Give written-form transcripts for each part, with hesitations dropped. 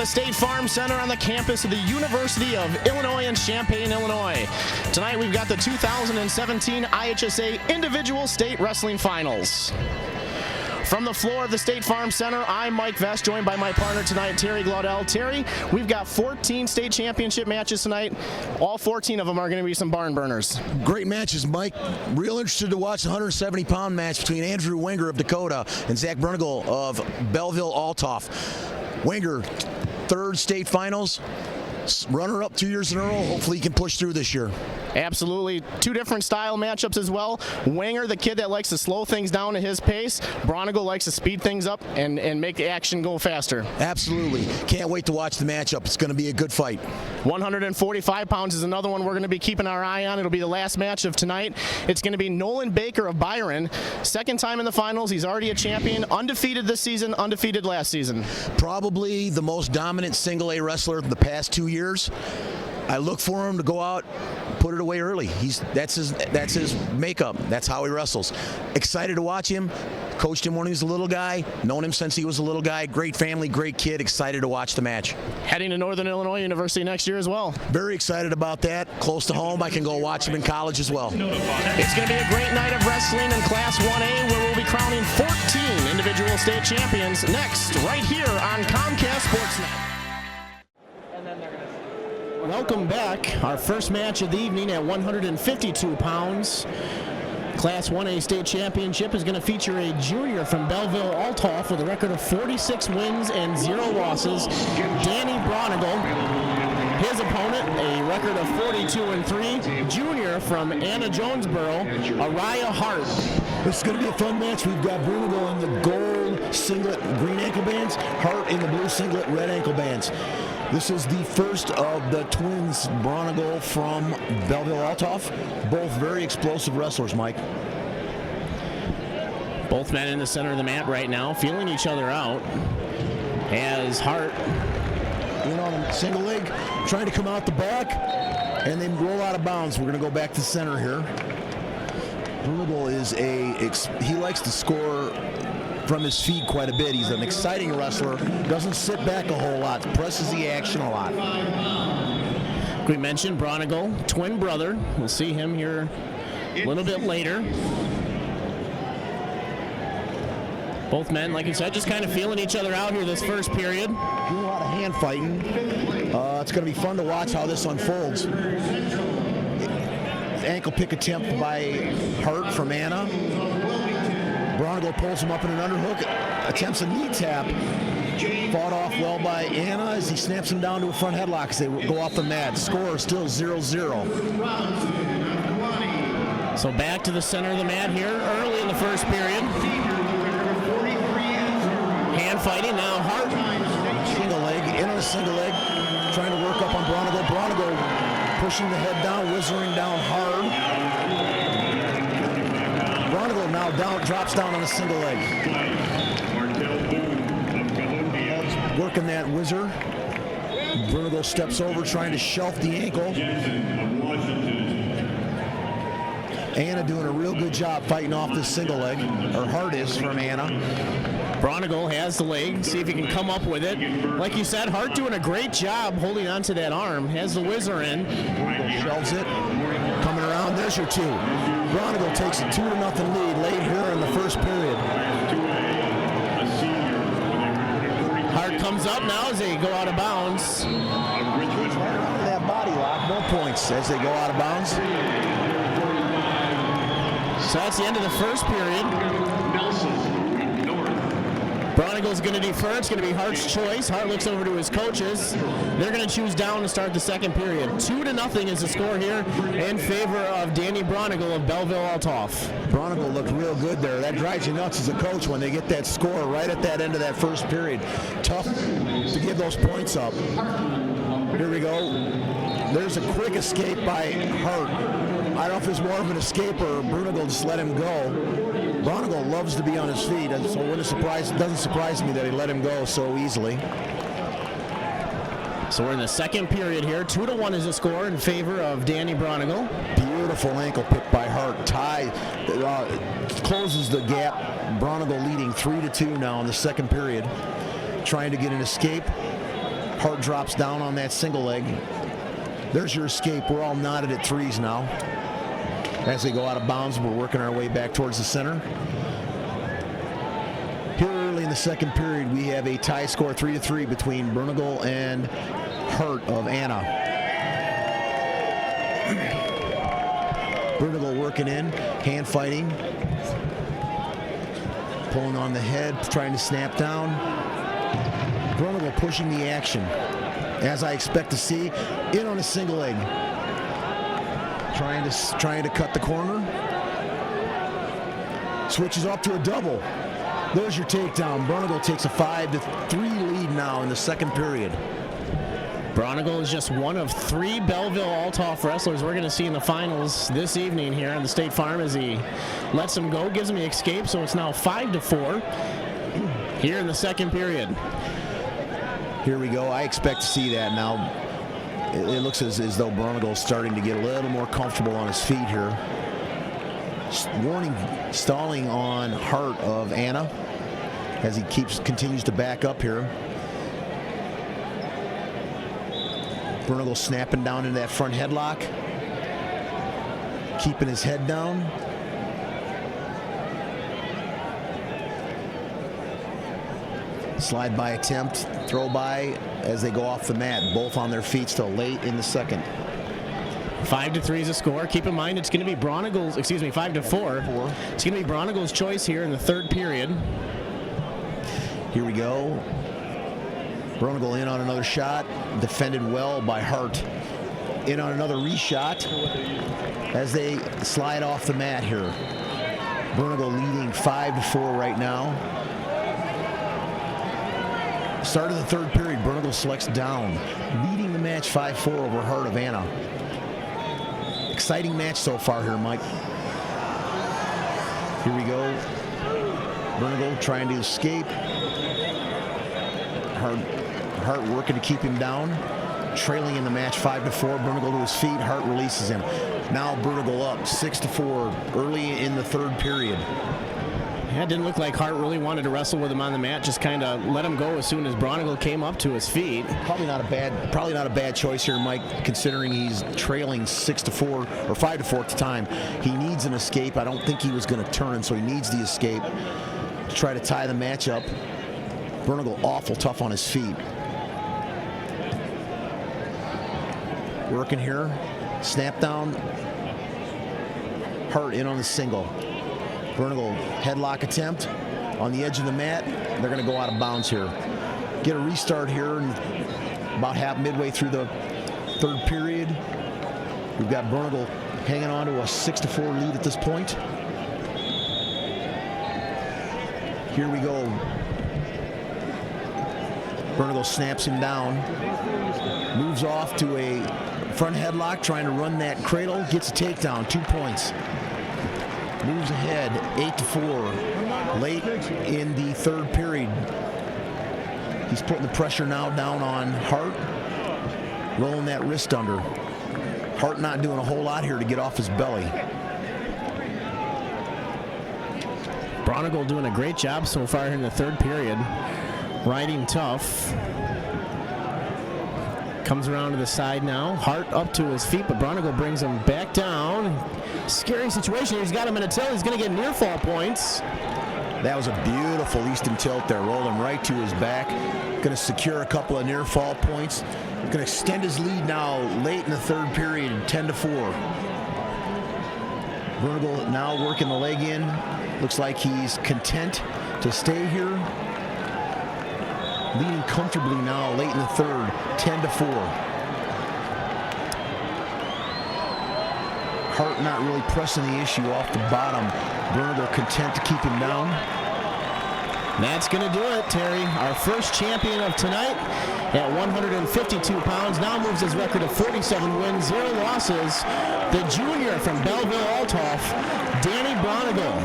the State Farm Center on the campus of the University of Illinois in Champaign, Illinois. Tonight we've got the 2017 IHSA Individual State Wrestling Finals. From the floor of the State Farm Center, I'm Mike Vest, joined by my partner tonight, Terry Glaudel. Terry, we've got 14 state championship matches tonight. All 14 of them are going to be some barn burners. Great matches, Mike. Real interested to watch the 170-pound match between Andrew Wenger of Dakota and Zach Brunigal of Belleville-Altoff. Wenger, third state finals. Runner-up 2 years in a row. Hopefully he can push through this year. Absolutely. Two different style matchups as well. Wenger, the kid that likes to slow things down at his pace. Bronigal likes to speed things up and make the action go faster. Absolutely. Can't wait to watch the matchup. It's going to be a good fight. 145 pounds is another one we're going to be keeping our eye on. It'll be the last match of tonight. It's going to be Nolan Baker of Byron. Second time in the finals. He's already a champion. Undefeated this season, undefeated last season. Probably the most dominant single-A wrestler of the past 2 years. I look for him to go out, put it away early. That's his makeup. That's how he wrestles. Excited to watch him. Coached him when he was a little guy. Known him since he was a little guy. Great family, great kid. Excited to watch the match. Heading to Northern Illinois University next year as well. Very excited about that. Close to home. I can go watch him in college as well. It's going to be a great night of wrestling in Class 1A, where we'll be crowning 14 individual state champions next, right here on Comcast Sportsnet. Welcome back. Our first match of the evening at 152 pounds. Class 1A state championship is going to feature a junior from Belleville-Altoff with a record of 46 wins and 0 losses, Danny Bronigal. His opponent, a record of 42-3, junior from Anna Jonesboro, Araya Hart. This is going to be a fun match. We've got Brunigal in the gold singlet, green ankle bands, Hart in the blue singlet, red ankle bands. This is the first of the twins, Bronigal from Belleville-Altoff. Both very explosive wrestlers, Mike. Both men in the center of the mat right now, feeling each other out. As Hart, single leg, trying to come out the back, and then roll out of bounds. We're going to go back to center here. Brunigal he likes to score from his feet quite a bit. He's an exciting wrestler, doesn't sit back a whole lot, presses the action a lot. We mentioned Bronigal, twin brother. We'll see him here a little bit later. Both men, like you said, just kind of feeling each other out here this first period. Doing a lot of hand fighting. It's going to be fun to watch how this unfolds. Ankle pick attempt by Hart from Anna. Bronigal pulls him up in an underhook, attempts a knee tap. Fought off well by Anna as he snaps him down to a front headlock as they go off the mat. Score is still 0-0. So back to the center of the mat here early in the first period. Hand fighting now. Hart. Single leg, into the single leg, trying to work up on Bronigal. Bronigal pushing the head down, whizzing down hard. Bronigal now drops down on a single leg. Working that whizzer. Brunigal steps over, trying to shelf the ankle. Anna doing a real good job fighting off this single leg, or Hart is from Anna. Bronigal has the leg, see if he can come up with it. Like you said, Hart doing a great job holding onto that arm. Has the whizzer in. Shelves it. Coming around, there's your two. Bronigal takes a 2-0 lead late here in the first period. Hart comes up now as they go out of bounds. That body lock, no points as they go out of bounds. So that's the end of the first period. Bronigal's going to defer. It's going to be Hart's choice. Hart looks over to his coaches. They're going to choose down to start the second period. 2-0 is the score here in favor of Danny Bronigal of Belleville-Altoff. Bronigal looked real good there. That drives you nuts as a coach when they get that score right at that end of that first period. Tough to give those points up. Here we go. There's a quick escape by Hart. I don't know if it's more of an escape or Brunigal just let him go. Bronigal loves to be on his feet, and so it doesn't surprise me that he let him go so easily. So we're in the second period here. 2-1 is the score in favor of Danny Bronigal. Beautiful ankle pick by Hart. Closes the gap. Bronigal leading 3-2 now in the second period. Trying to get an escape. Hart drops down on that single leg. There's your escape. We're all knotted at threes now. As they go out of bounds, we're working our way back towards the center. Here early in the second period, we have a tie score 3-3 between Bernegal and Hart of Anna. Bernegal working in, hand fighting. Pulling on the head, trying to snap down. Bernegal pushing the action, as I expect to see, in on a single leg. Trying to cut the corner. Switches up to a double. There's your takedown. Bernegal takes a 5-3 lead now in the second period. Bernegal is just one of 3 Belleville-Althoff wrestlers we're going to see in the finals this evening here on the State Farm as he lets him go, gives him the escape, so it's now 5-4 here in the second period. Here we go. I expect to see that now. It looks as though Bernegal is starting to get a little more comfortable on his feet here. Warning, stalling on Hart of Anna as he continues to back up here. Bernegal snapping down into that front headlock, keeping his head down. Slide by attempt, throw by as they go off the mat, both on their feet still late in the second. 5-3 is a score. Keep in mind it's going to be 5-4. It's going to be Bernegal's choice here in the third period. Here we go. Bernegal in on another shot, defended well by Hart. In on another reshot as they slide off the mat here. Bernegal leading 5-4 right now. Start of the third period, Bernegal selects down, leading the match 5-4 over Hart of Anna. Exciting match so far here, Mike. Here we go. Bernegal trying to escape. Hart working to keep him down. Trailing in the match 5-4. Bernegal to his feet. Hart releases him. Now Bernegal up 6-4 early in the third period. Yeah, it didn't look like Hart really wanted to wrestle with him on the mat. Just kind of let him go as soon as Bernegal came up to his feet. Probably not a bad choice here, Mike, considering he's trailing 6-4 or 5-4 at the time. He needs an escape. I don't think he was going to turn, so he needs the escape to try to tie the match up. Bernegal awful tough on his feet. Working here, snap down. Hart in on the single. Bernegal headlock attempt on the edge of the mat. They're going to go out of bounds here. Get a restart here and about midway through the third period. We've got Bernegal hanging on to a 6-4 lead at this point. Here we go. Bernegal snaps him down. Moves off to a front headlock, trying to run that cradle. Gets a takedown, 2 points. Moves ahead, 8-4. Late in the third period. He's putting the pressure now down on Hart. Rolling that wrist under. Hart not doing a whole lot here to get off his belly. Bernegal doing a great job so far in the third period. Riding tough. Comes around to the side now. Hart up to his feet, but Bernegal brings him back down. Scary situation. He's got him in a tilt. He's going to get near fall points. That was a beautiful Easton tilt there. Rolled him right to his back. Going to secure a couple of near fall points. Going to extend his lead now late in the third period, 10-4. Bernegal now working the leg in. Looks like he's content to stay here. Leading comfortably now late in the third, 10-4. Hart not really pressing the issue off the bottom. Bernegal content to keep him down. That's going to do it, Terry. Our first champion of tonight at 152 pounds now moves his record of 47 wins, 0 losses. The junior from Belleville-Althoff, Danny Bernegal.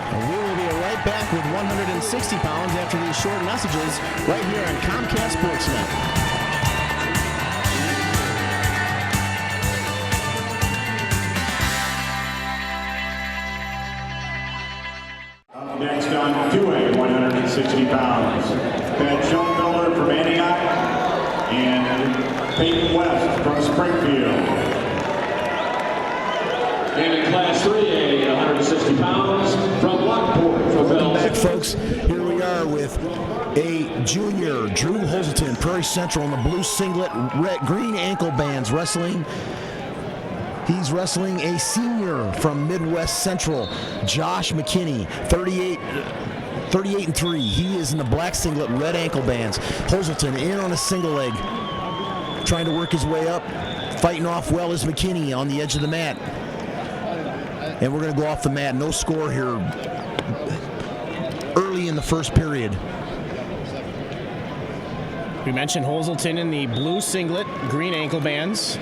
And we will be right back with 160 pounds after these short messages right here on Comcast Sportsnet. Next on 2A, 160 pounds, Ben Schoenfelder from Antioch, And Peyton West from Springfield. And in Class 3A, 160 pounds, from Lockport. Welcome back, folks. Here we are with a junior, Drew Hazelton, Prairie Central in the blue singlet, green ankle bands, wrestling. He's wrestling a senior from Midwest Central, Josh McKinney, 38-3. He is in the black singlet, red ankle bands. Hazelton in on a single leg, trying to work his way up. Fighting off well is McKinney on the edge of the mat. And we're going to go off the mat. No score here early in the first period. We mentioned Hazelton in the blue singlet, green ankle bands.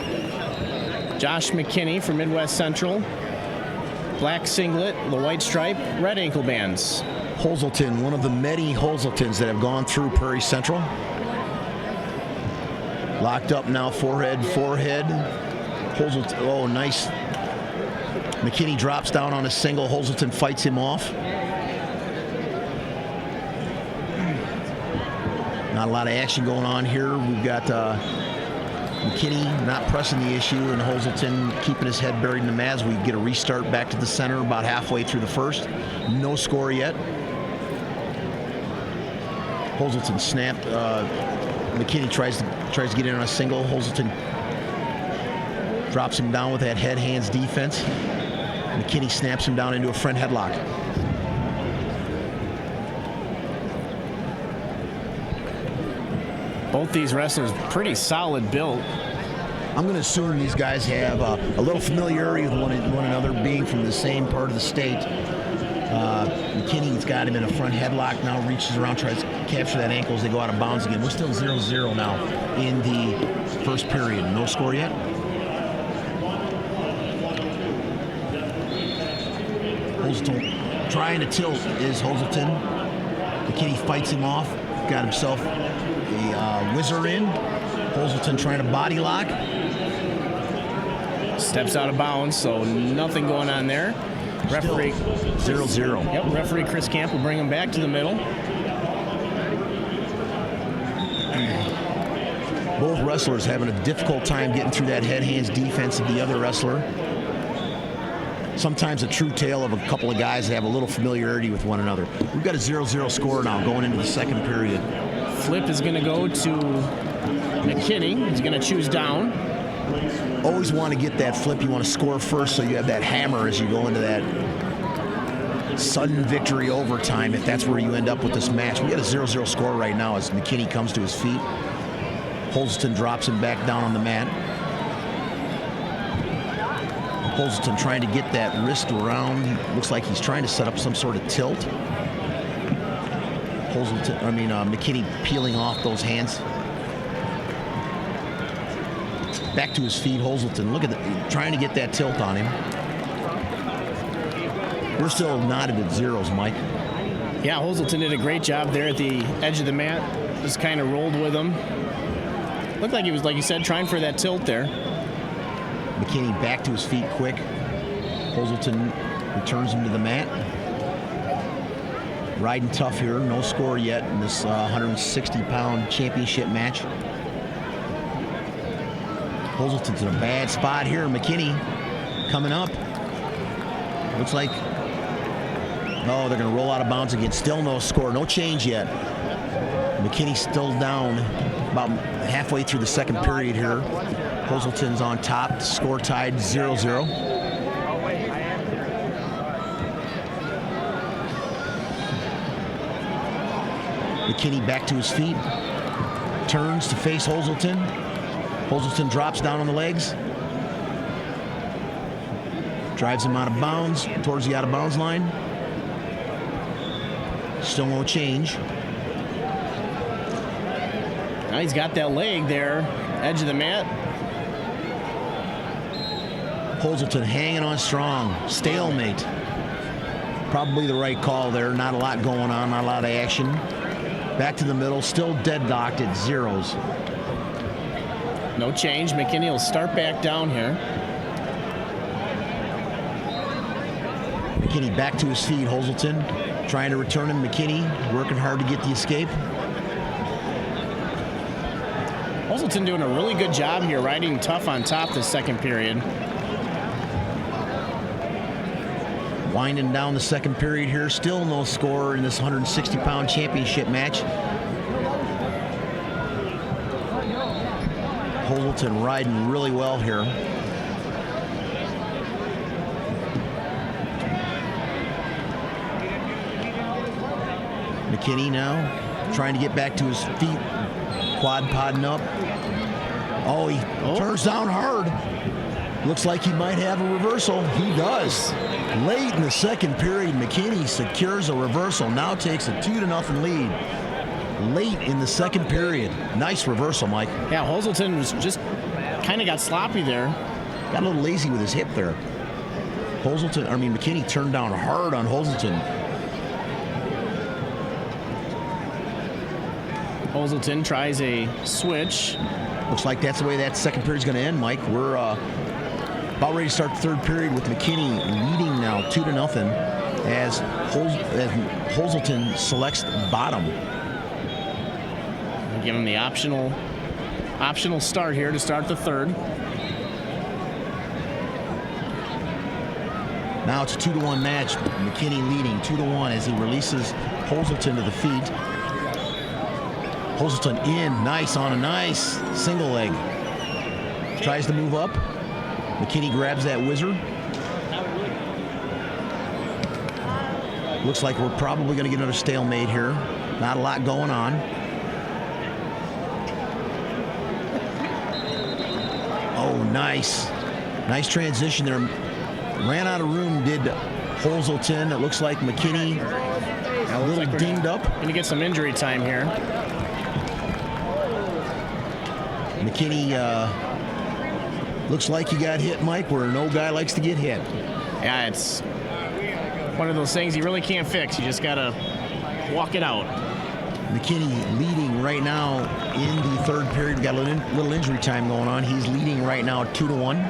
Josh McKinney from Midwest Central, black singlet, the white stripe, red ankle bands. Hazelton, one of the many Hazeltons that have gone through Prairie Central. Locked up now, forehead. Hazelton, oh, nice. McKinney drops down on a single. Hazelton fights him off. Not a lot of action going on here. We've got McKinney not pressing the issue, and Hazelton keeping his head buried in the mat as we get a restart back to the center about halfway through the first. No score yet. Hazelton snapped. McKinney tries to get in on a single. Hazelton drops him down with that head-hands defense. McKinney snaps him down into a front headlock. Both these wrestlers pretty solid build. I'm going to assume these guys have a little familiarity with one another, being from the same part of the state. McKinney's got him in a front headlock now, reaches around, tries to capture that ankle as they go out of bounds again. We're still 0-0 now in the first period. No score yet. Hazelton trying to tilt is Hazelton. McKinney fights him off. Got himself a whizzer in. Hazelton trying to body lock. Steps out of bounds, so nothing going on there. Referee 0-0. Yep, referee Chris Camp will bring him back to the middle. Both wrestlers having a difficult time getting through that head-hands defense of the other wrestler. Sometimes a true tale of a couple of guys that have a little familiarity with one another. We've got a 0-0 score now going into the second period. Flip is going to go to McKinney. He's going to choose down. Always want to get that flip. You want to score first so you have that hammer as you go into that sudden victory overtime, if that's where you end up with this match. We got a 0-0 score right now as McKinney comes to his feet. Hazelton drops him back down on the mat. Hazelton trying to get that wrist around. Looks like he's trying to set up some sort of tilt. McKinney peeling off those hands. Back to his feet, Hazelton. Look at that, trying to get that tilt on him. We're still knotted at zeros, Mike. Yeah, Hazelton did a great job there at the edge of the mat. Just kind of rolled with him. Looked like he was, like you said, trying for that tilt there. McKinney back to his feet quick. Hazelton returns him to the mat. Riding tough here. No score yet in this 160-pound championship match. Hazelton's in a bad spot here. McKinney coming up. Looks like, oh, they're going to roll out of bounds again. Still no score. No change yet. McKinney's still down about halfway through the second period here. Hazelton's on top. Score tied 0-0. McKinney back to his feet. Turns to face Hazelton. Hazelton drops down on the legs. Drives him out of bounds, towards the out of bounds line. Still no change. Now he's got that leg there, edge of the mat. Hazelton hanging on strong. Stalemate. Probably the right call there. Not a lot going on, not a lot of action. Back to the middle, still deadlocked at zeros. No change. McKinney will start back down here. McKinney back to his feet. Hazelton trying to return him. McKinney working hard to get the escape. Holzelton doing a really good job here, riding tough on top this second period. Winding down the second period here. Still no score in this 160-pound championship match. Holzelton riding really well here. McKinney now trying to get back to his feet. Quad podding up. Oh, he turns down hard. Looks like he might have a reversal. He does. Late in the second period, McKinney secures a reversal. Now takes a 2-0 lead. Late in the second period. Nice reversal, Mike. Yeah, Holzelton was just kind of got sloppy there. Got a little lazy with his hip there. McKinney turned down hard on Holzelton. Holzelton tries a switch. Looks like that's the way that second period is going to end, Mike. We're about ready to start the third period with McKinney leading now 2-0 as Holzelton selects bottom. Give him the optional start here to start the third. Now it's a 2-1 match. McKinney leading 2-1 as he releases Holzelton to the feet. Holzelton in, nice on a nice single leg. Tries to move up. McKinney grabs that whizzer. Looks like we're probably going to get another stalemate here. Not a lot going on. Oh, nice. Nice transition there. Ran out of room, did Holzelton. It looks like McKinney a little dinged up. Going to get some injury time here. McKinney looks like he got hit, Mike, where no guy likes to get hit. Yeah, it's one of those things you really can't fix. You just got to walk it out. McKinney leading right now in the third period. Got a little injury time going on. He's leading right now 2-1.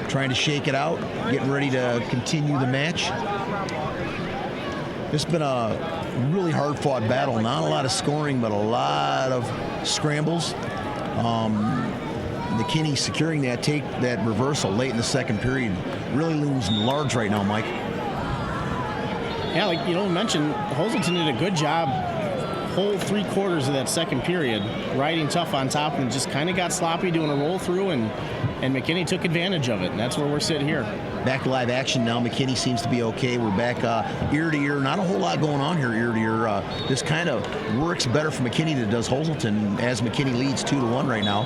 Trying to shake it out, getting ready to continue the match. It's been a really hard-fought battle. Not a lot of scoring, but a lot of scrambles. McKinney securing that reversal late in the second period. Really looms large right now, Mike. Yeah, like you mentioned, Holzelton did a good job whole 3/4 of that second period, riding tough on top, and just kind of got sloppy doing a roll through, and McKinney took advantage of it, and that's where we're sitting here. Back to live action now. McKinney seems to be okay. We're back ear to ear. Not a whole lot going on here, ear to ear. This kind of works better for McKinney than it does Holzelton, as McKinney leads 2-1 right now.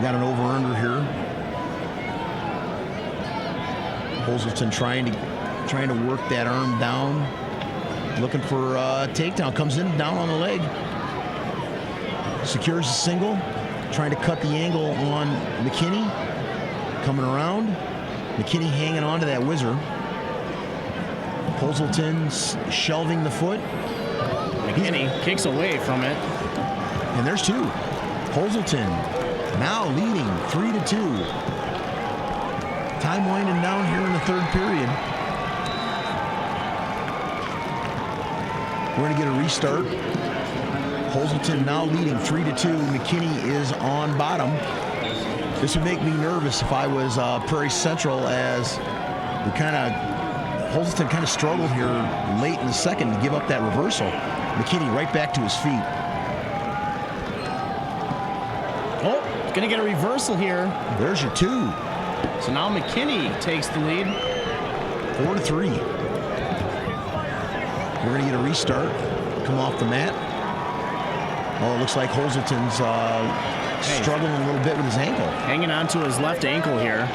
Got an over-under here. Holzelton trying to work that arm down, looking for a takedown. Comes in down on the leg, secures a single, trying to cut the angle on McKinney. Coming around, McKinney hanging on to that whizzer. Holzelton shelving the foot. McKinney kicks away from it. And there's two. Holzelton now leading 3-2. Time winding down here in the third period. We're going to get a restart. Holzelton now leading 3-2. McKinney is on bottom. This would make me nervous if I was Prairie Central, as Holzelton kind of struggled here late in the second to give up that reversal. McKinney right back to his feet. Oh, going to get a reversal here. There's your two. So now McKinney takes the lead. 4-3. We're going to get a restart. Come off the mat. Oh, it looks like Holzelton's struggling a little bit with his ankle. Hanging on to his left ankle here.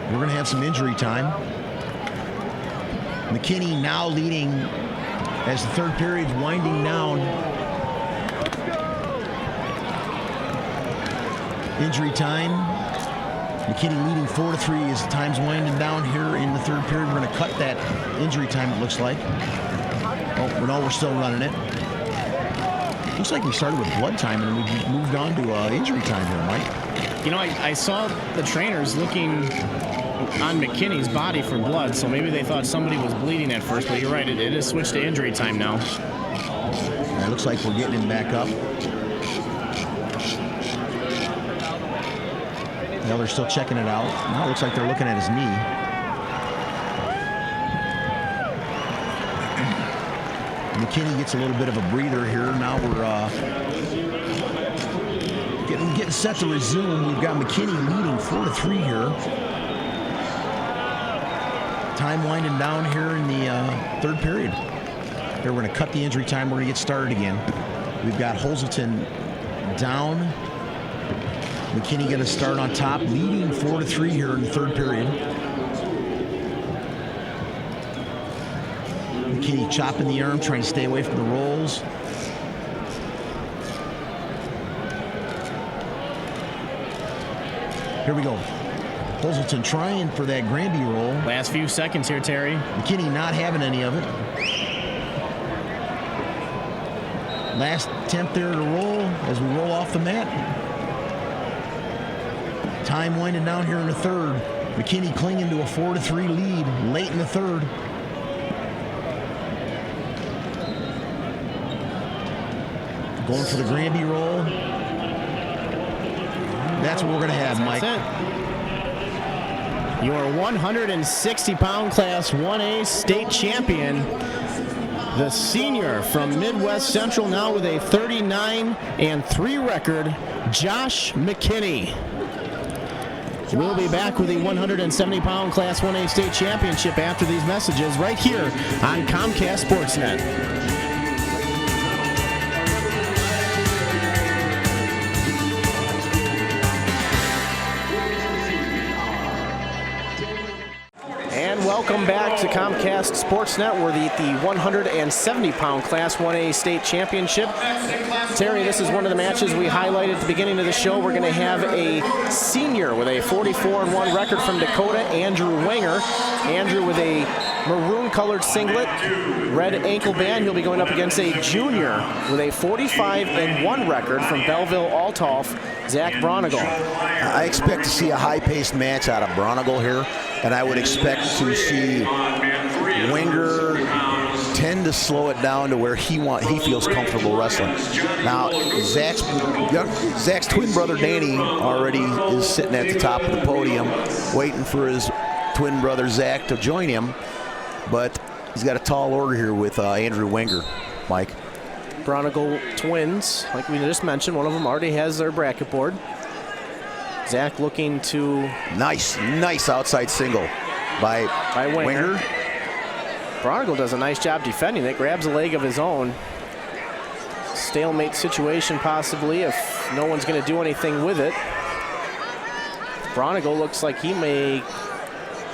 We're going to have some injury time. McKinney now leading as the third period's winding down. Injury time. McKinney leading 4-3 as the time's winding down here in the third period. We're going to cut that injury time, it looks like. Oh, no, we're still running it. Looks like we started with blood time and we moved on to injury time here, Mike. I saw the trainers looking on McKinney's body for blood, so maybe they thought somebody was bleeding at first, but you're right, it is switched to injury time now. It looks like we're getting him back up. Now they're still checking it out. Now it looks like they're looking at his knee. McKinney gets a little bit of a breather here. Now we're getting set to resume. We've got McKinney leading 4-3 here. Time winding down here in the third period. Here we're going to cut the injury time. We're going to get started again. We've got Holzelton down. McKinney going to start on top, leading 4-3 here in the third period. McKinney chopping the arm, trying to stay away from the rolls. Here we go. Holzelton trying for that Granby roll. Last few seconds here, Terry. McKinney not having any of it. Last attempt there to roll as we roll off the mat. Time winding down here in the third. McKinney clinging to a 4-3 lead late in the third. Going for the Granby roll. That's what we're going to have, Mike. That's it. Your 160-pound Class 1A state champion, the senior from Midwest Central, now with a 39-3 record, Josh McKinney. We'll be back with the 170-pound Class 1A state championship after these messages right here on Comcast Sportsnet. And welcome back to Comcast Sportsnet. We're the 170-pound Class 1A state championship. Terry, this is one of the matches we highlighted at the beginning of the show. We're going to have a senior with a 44-1 record from Dakota, Andrew Wenger. Andrew with a maroon-colored singlet, red ankle band. He'll be going up against a junior with a 45-1 record from Belleville-Althoff, Zach Bronigal. I expect to see a high-paced match out of Bronigal here, and I would expect to see Wenger tend to slow it down to where he feels comfortable wrestling. Now, Zach's twin brother Danny already is sitting at the top of the podium waiting for his twin brother Zach to join him, but he's got a tall order here with Andrew Wenger, Mike. Bronigal twins, like we just mentioned, one of them already has their bracket board. Zach looking to... Nice outside single by Wenger. Bronigal does a nice job defending it, grabs a leg of his own. Stalemate situation possibly if no one's going to do anything with it. Bronigal looks like he may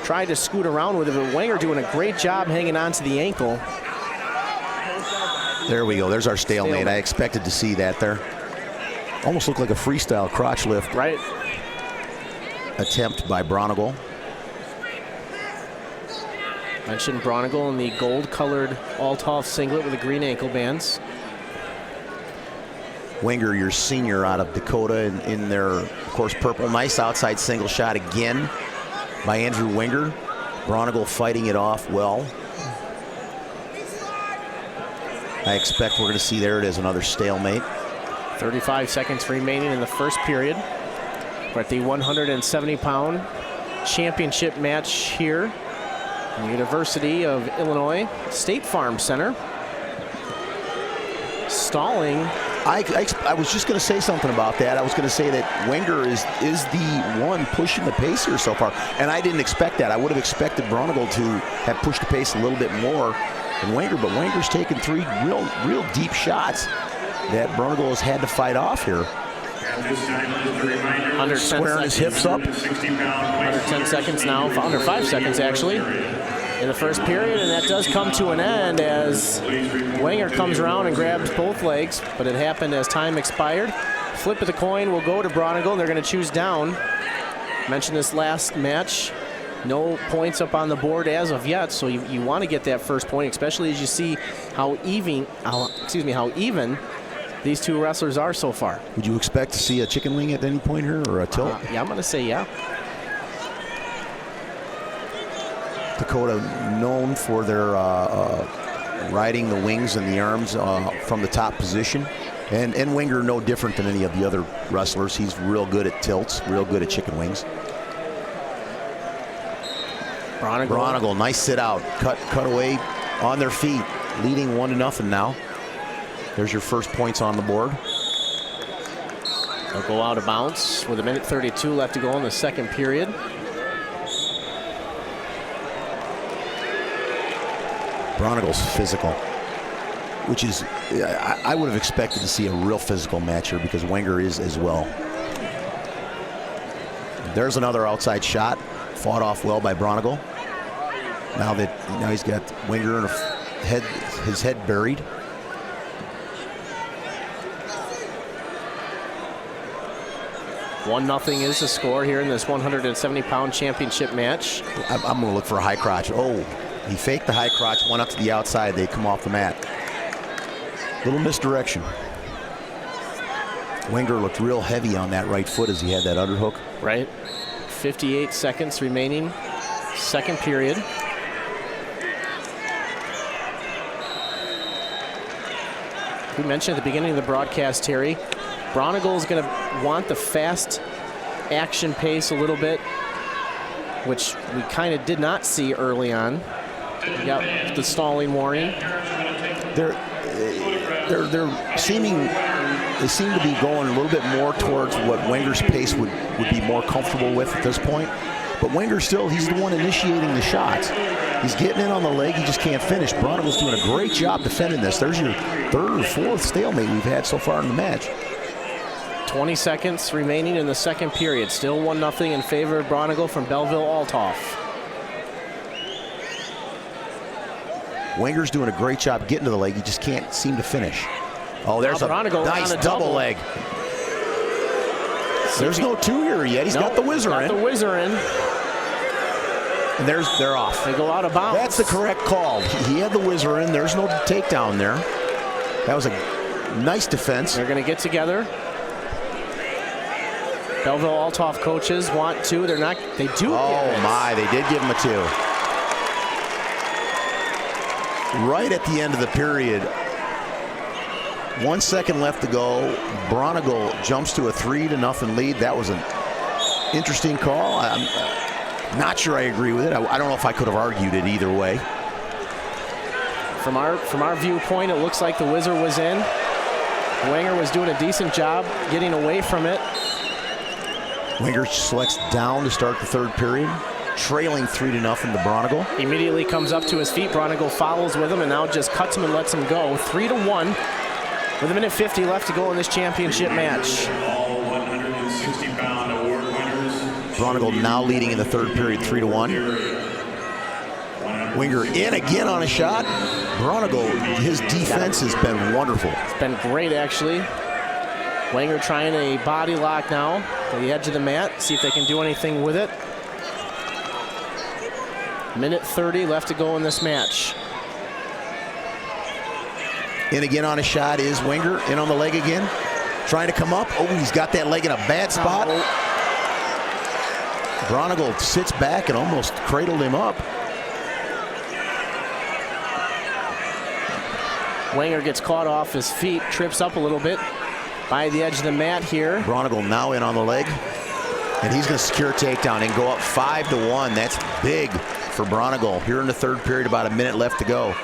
try to scoot around with it, but Wenger doing a great job hanging on to the ankle. There we go. There's our stalemate. I expected to see that there. Almost looked like a freestyle crotch lift. Right. Attempt by Bronigal. Mentioned Bronigal in the gold-colored Althoff singlet with the green ankle bands. Wenger, your senior out of Dakota in their, of course, purple. Nice outside single shot again by Andrew Wenger. Bronigal fighting it off well. I expect we're going to see, there it is, another stalemate. 35 seconds remaining in the first period. We're at the 170-pound championship match here in the University of Illinois State Farm Center. Stalling. I was just going to say something about that. I was going to say that Wenger is the one pushing the pace here so far, and I didn't expect that. I would have expected Bronigal to have pushed the pace a little bit more than Wenger, but Wenger's taken three real deep shots that Bronigal has had to fight off here. Under 10 Squaring his hips up. Under 10 seconds now, under 5 seconds actually, in the first period, and that does come to an end as Wenger comes around and grabs both legs, but it happened as time expired. Flip of the coin will go to Bronigal, and they're going to choose down. Mentioned this last match, no points up on the board as of yet, so you want to get that first point, especially as you see how even these two wrestlers are so far. Would you expect to see a chicken wing at any point here, or a tilt? Yeah, I'm going to say yeah. Dakota known for their riding the wings and the arms from the top position. And Wenger no different than any of the other wrestlers. He's real good at tilts, real good at chicken wings. Bronigal, nice sit out, cut away on their feet, leading 1-0 now. There's your first points on the board. They'll go out of bounds with 1:32 left to go in the second period. Bronigal's physical, which is, I would have expected to see a real physical match here because Wenger is as well. There's another outside shot, fought off well by Bronigal. Now he's got Wenger in his head buried. One nothing is the score here in this 170-pound championship match. I'm going to look for a high crotch. Oh, he faked the high crotch, went up to the outside. They come off the mat. Little misdirection. Wenger looked real heavy on that right foot as he had that underhook. Right. 58 seconds remaining, second period. We mentioned at the beginning of the broadcast, Terry, Bronigal is going to want the fast action pace a little bit, which we kind of did not see early on. We got the stalling warning. They seem to be going a little bit more towards what Wenger's pace would be more comfortable with at this point. But Wenger still, he's the one initiating the shots. He's getting in on the leg, he just can't finish. Bronigal's doing a great job defending this. There's your third or fourth stalemate we've had so far in the match. 20 seconds remaining in the second period. Still 1-0 in favor of Bronigal from Belleville-Althoff. Wenger's doing a great job getting to the leg. He just can't seem to finish. Oh, there's a nice double leg. There's no two here yet. He's got the whizzer in. Got the whizzer in. And they're off. They go out of bounds. That's the correct call. He had the whizzer in. There's no takedown there. That was a nice defense. They're going to get together. Belleville-Althoff coaches want two. They're not. They do. Oh my! They did give him a two. Right at the end of the period, 1 second left to go. Bronigal jumps to a 3-0 lead. That was an interesting call. I'm not sure I agree with it. I don't know if I could have argued it either way. From our viewpoint, it looks like the whizzer was in. Wenger was doing a decent job getting away from it. Wenger selects down to start the third period, trailing 3-0 to Bronigal. Immediately comes up to his feet. Bronigal follows with him and now just cuts him and lets him go. 3-1 with 1:50 left to go in this championship match. All 160-pound award winners. Bronigal now leading in the third period, 3-1. Wenger in again on a shot. Bronigal, his defense has been wonderful. It's been great, actually. Wenger trying a body lock now at the edge of the mat. See if they can do anything with it. 1:30 left to go in this match. In again on a shot is Wenger. In on the leg again. Trying to come up. Oh, he's got that leg in a bad spot. Bronigal sits back and almost cradled him up. Wenger gets caught off his feet, trips up a little bit by the edge of the mat here. Bronigal now in on the leg. And he's going to secure a takedown and go up 5-1. That's big for Bronigal. Here in the third period, about a minute left to go.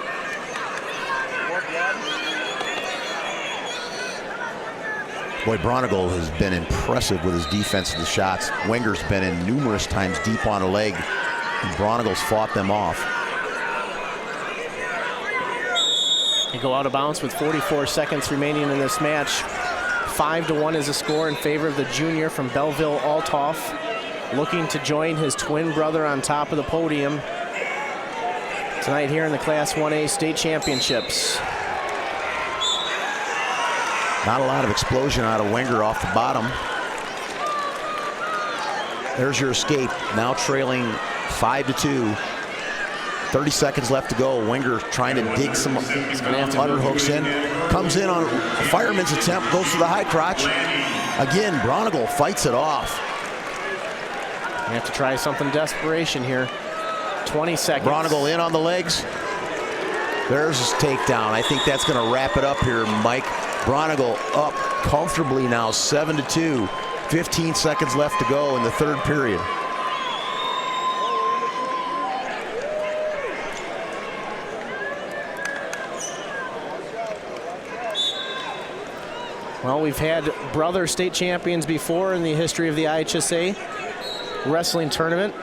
Boy, Bronigal has been impressive with his defense of the shots. Wenger's been in numerous times deep on a leg, and Bronigal's fought them off. They go out of bounds with 44 seconds remaining in this match. 5-1 is the score in favor of the junior from Belleville-Althoff, looking to join his twin brother on top of the podium tonight here in the Class 1A state championships. Not a lot of explosion out of Wenger off the bottom. There's your escape, now trailing 5-2. 30 seconds left to go. Wenger trying to dig some underhooks in. Comes in on a fireman's attempt, goes to the high crotch. Again, Bronigal fights it off. You have to try something desperation here. 20 seconds. Bronigal in on the legs. There's his takedown. I think that's going to wrap it up here, Mike. Bronigal up comfortably now, 7-2. 15 seconds left to go in the third period. Well, we've had brother state champions before in the history of the IHSA wrestling tournament.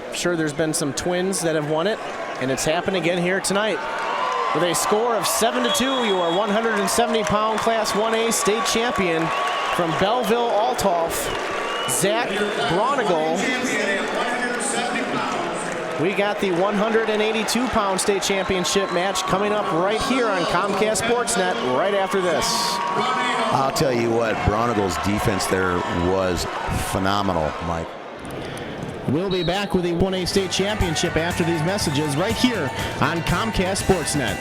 I'm sure there's been some twins that have won it, and it's happened again here tonight. With a score of 7-2, you are 170-pound Class 1A state champion from Belleville, Althoff, Zach Bronigal. We got the 182-pound state championship match coming up right here on Comcast Sportsnet right after this. I'll tell you what, Bronigal's defense there was phenomenal, Mike. We'll be back with the 1A state championship after these messages right here on Comcast Sportsnet.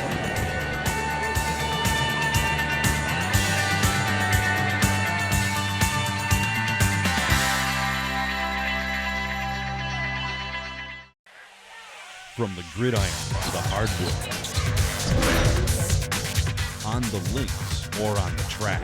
From the gridiron to the hardwood, on the links or on the track,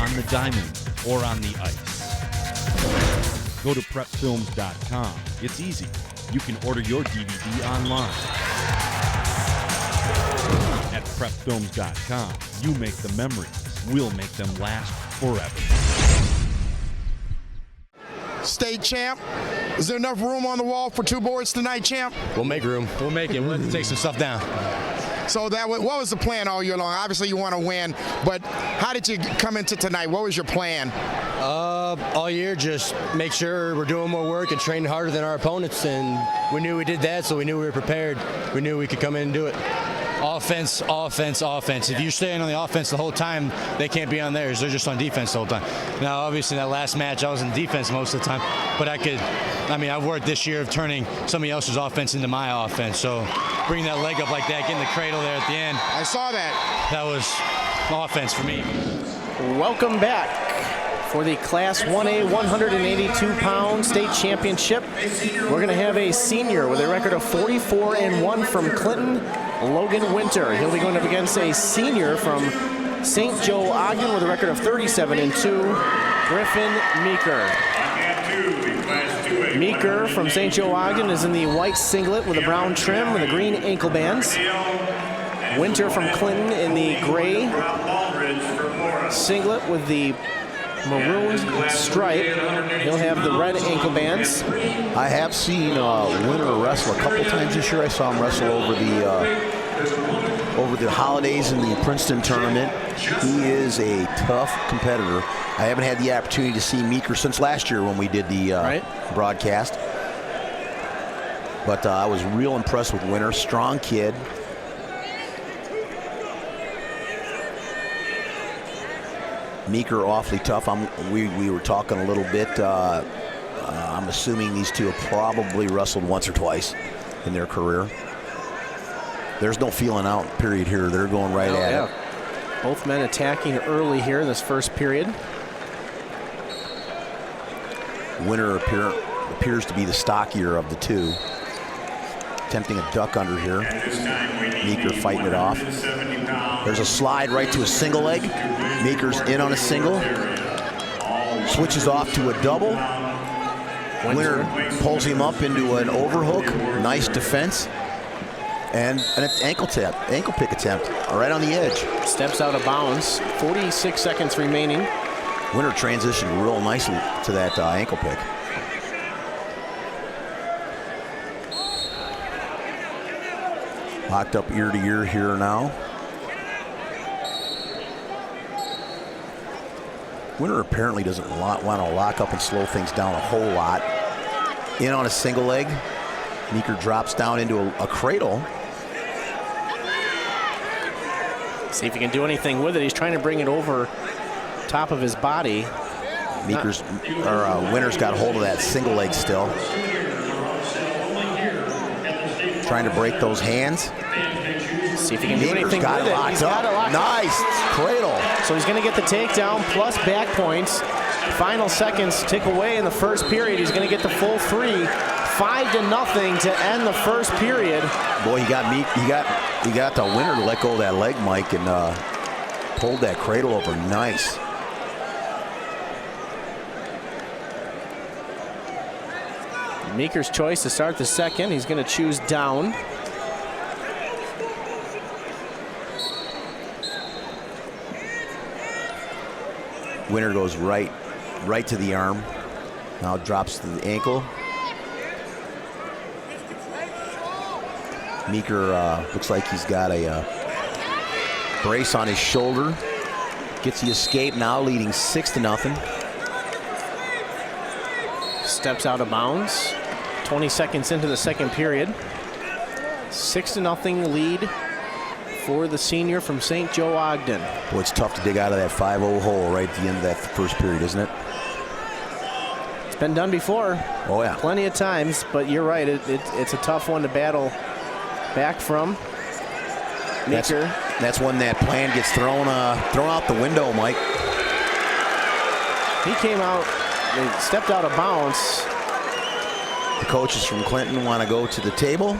on the diamond or on the ice. Go to prepfilms.com. It's easy. You can order your DVD online. At prepfilms.com, you make the memories. We'll make them last forever. State champ, is there enough room on the wall for 2 boards tonight, champ? We'll make room. We'll make it. We'll have to take some stuff down. So what was the plan all year long? Obviously you want to win, but how did you come into tonight? What was your plan? All year, just make sure we're doing more work and training harder than our opponents, and we knew we did that, so we knew we were prepared. We knew we could come in and do it. Offense, offense, offense. If you're staying on the offense the whole time, they can't be on theirs. They're just on defense the whole time. Now, obviously, that last match, I was in defense most of the time, but I've worked this year of turning somebody else's offense into my offense. So bringing that leg up like that, getting the cradle there at the end. I saw that. That was offense for me. Welcome back for the Class 1A 182-pound state championship. We're going to have a senior with a record of 44-1 from Clinton, Logan Winter. He'll be going up against a senior from St. Joe Ogden with a record of 37-2, Griffin Meeker. Meeker from St. Joe Ogden is in the white singlet with a brown trim with the green ankle bands. Winter from Clinton in the gray singlet with the maroon stripe. He'll have the red ankle bands. I have seen Winter wrestle a couple times this year. I saw him wrestle over the holidays in the Princeton tournament. He is a tough competitor. I haven't had the opportunity to see Meeker since last year when we did the broadcast. But I was real impressed with Winter. Strong kid. Meeker awfully tough. We were talking a little bit. I'm assuming these two have probably wrestled once or twice in their career. There's no feeling out period here. They're going right at it. Both men attacking early here in this first period. Winter appears to be the stockier of the two. Attempting a duck under here. Meeker fighting it off. There's a slide right to a single leg. Meeker's in on a single. Switches off to a double. Winter pulls him up into an overhook. Nice defense. And an ankle pick attempt right on the edge. Steps out of bounds. 46 seconds remaining. Winter transitioned real nicely to that ankle pick. Locked up ear to ear here now. Winter apparently doesn't want to lock up and slow things down a whole lot. In on a single leg. Meeker drops down into a cradle. See if he can do anything with it. He's trying to bring it over top of his body. Winter's got hold of that single leg still. Trying to break those hands. See if he can do Meeker's anything with it. He's got it locked up. Nice cradle. So he's going to get the takedown plus back points. Final seconds tick away in the first period. He's going to get the full 3. 5-0 to end the first period. Boy, he got the winner to let go of that leg, Mike, and pulled that cradle over. Nice. Meeker's choice to start the second. He's going to choose down. Winner goes right to the arm. Now drops to the ankle. Meeker looks like he's got a brace on his shoulder. Gets the escape now, leading 6-0. Steps out of bounds. 20 seconds into the second period. 6-0 lead for the senior from St. Joe Ogden. Boy, it's tough to dig out of that 5-0 hole right at the end of that first period, isn't it? It's been done before. Oh, yeah. Plenty of times, but you're right. It's a tough one to battle back from. Meeker. That's when that plan gets thrown out the window, Mike. He came out, he stepped out of bounds. The coaches from Clinton want to go to the table.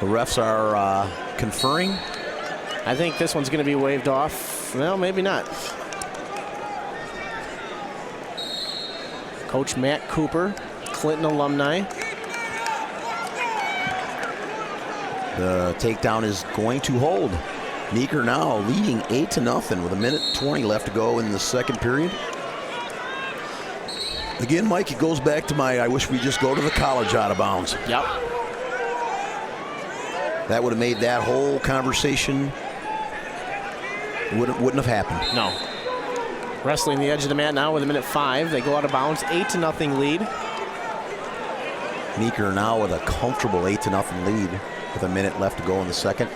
The refs are conferring. I think this one's going to be waved off. Well, maybe not. Coach Matt Cooper, Clinton alumni. The takedown is going to hold. Meeker now leading 8-0 with 1:20 left to go in the second period. Again, Mike, it goes back to my I wish we just go to the college out of bounds. Yep. That would have made that whole conversation wouldn't have happened. No. Wrestling the edge of the mat now with 1:05. They go out of bounds, 8-0 lead. Meeker now with a comfortable 8-0 lead with 1 minute left to go in the second.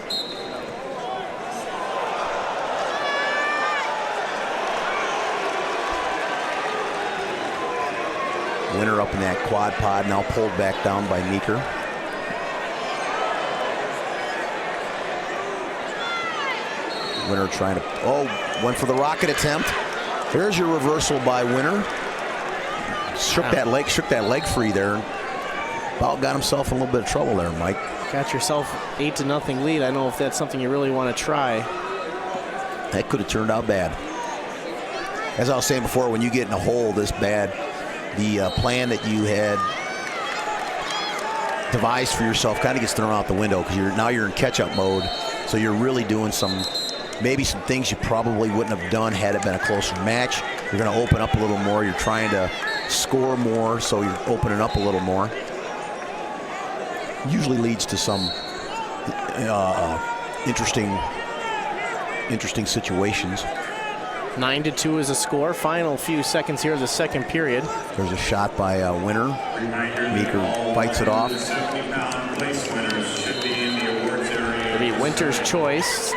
Winner up in that quad pod, now pulled back down by Meeker. Winner trying to, went for the rocket attempt. There's your reversal by Winner. Shook that leg free there. About got himself in a little bit of trouble there, Mike. Got yourself 8-0 lead. I don't know if that's something you really want to try. That could have turned out bad. As I was saying before, when you get in a hole this bad, the plan that you had devised for yourself kind of gets thrown out the window because now you're in catch-up mode. So you're really doing maybe some things you probably wouldn't have done had it been a closer match. You're going to open up a little more. You're trying to score more, so you're opening up a little more. Usually leads to some interesting situations. 9-2 is a score. Final few seconds here of the second period. There's a shot by Winner. Meeker fights it off. It'll be Winter's choice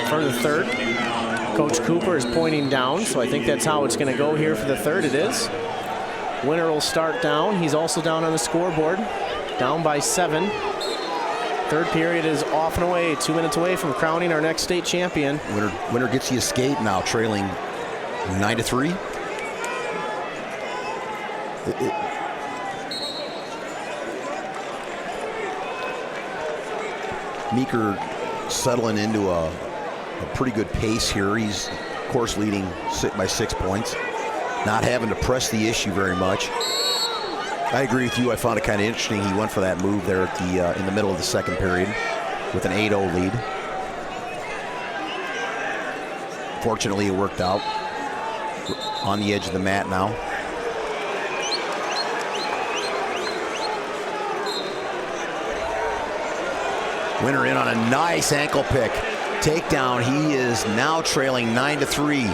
for the third. Coach Cooper is pointing down, so I think that's how it's going to go here for the third. It is. Winner will start down. He's also down on the scoreboard, down by 7. Third period is off and away, 2 minutes away from crowning our next state champion. Winner gets the escape now, trailing 9-3. Meeker settling into a pretty good pace here. He's, of course, leading by 6 points. Not having to press the issue very much. I agree with you. I found it kind of interesting. He went for that move there at in the middle of the second period with an 8-0 lead. Fortunately, it worked out. On the edge of the mat now. Winner in on a nice ankle pick. Takedown. He is now trailing 9-3.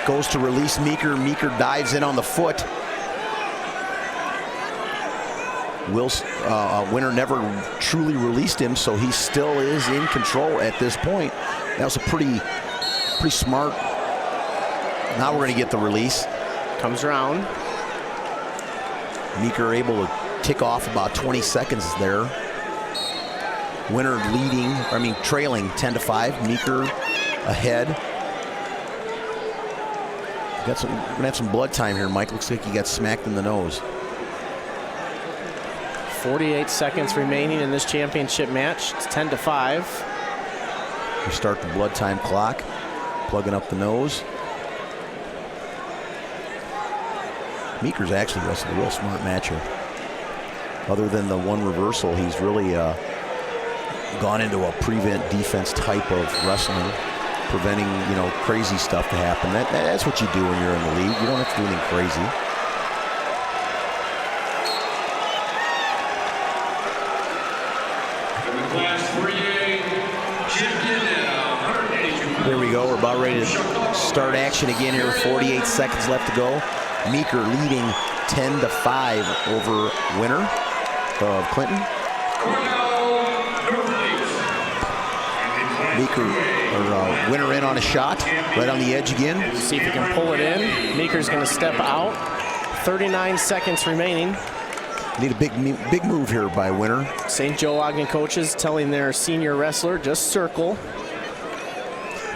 Goes to release Meeker. Meeker dives in on the foot. Winner never truly released him, so he still is in control at this point. That was a pretty smart. Now we're going to get the release. Comes around. Meeker able to tick off about 20 seconds there. Winner trailing 10-5. Meeker ahead. We're gonna have some blood time here, Mike. Looks like he got smacked in the nose. 48 seconds remaining in this championship match. It's 10-5. We start the blood time clock, plugging up the nose. Meeker's actually wrestled a real smart match here. Other than the one reversal, he's really gone into a prevent defense type of wrestling, preventing, you know, crazy stuff to happen. That's what you do when you're in the league. You don't have to do anything crazy. There we go. We're about ready to start action again here. 48 seconds left to go. Meeker leading 10-5 over winner of Clinton. Meeker, or winner in on a shot, right on the edge again. See if he can pull it in. Meeker's going to step out. 39 seconds remaining. Need a big move here by winner. St. Joe Ogden coaches telling their senior wrestler, just circle.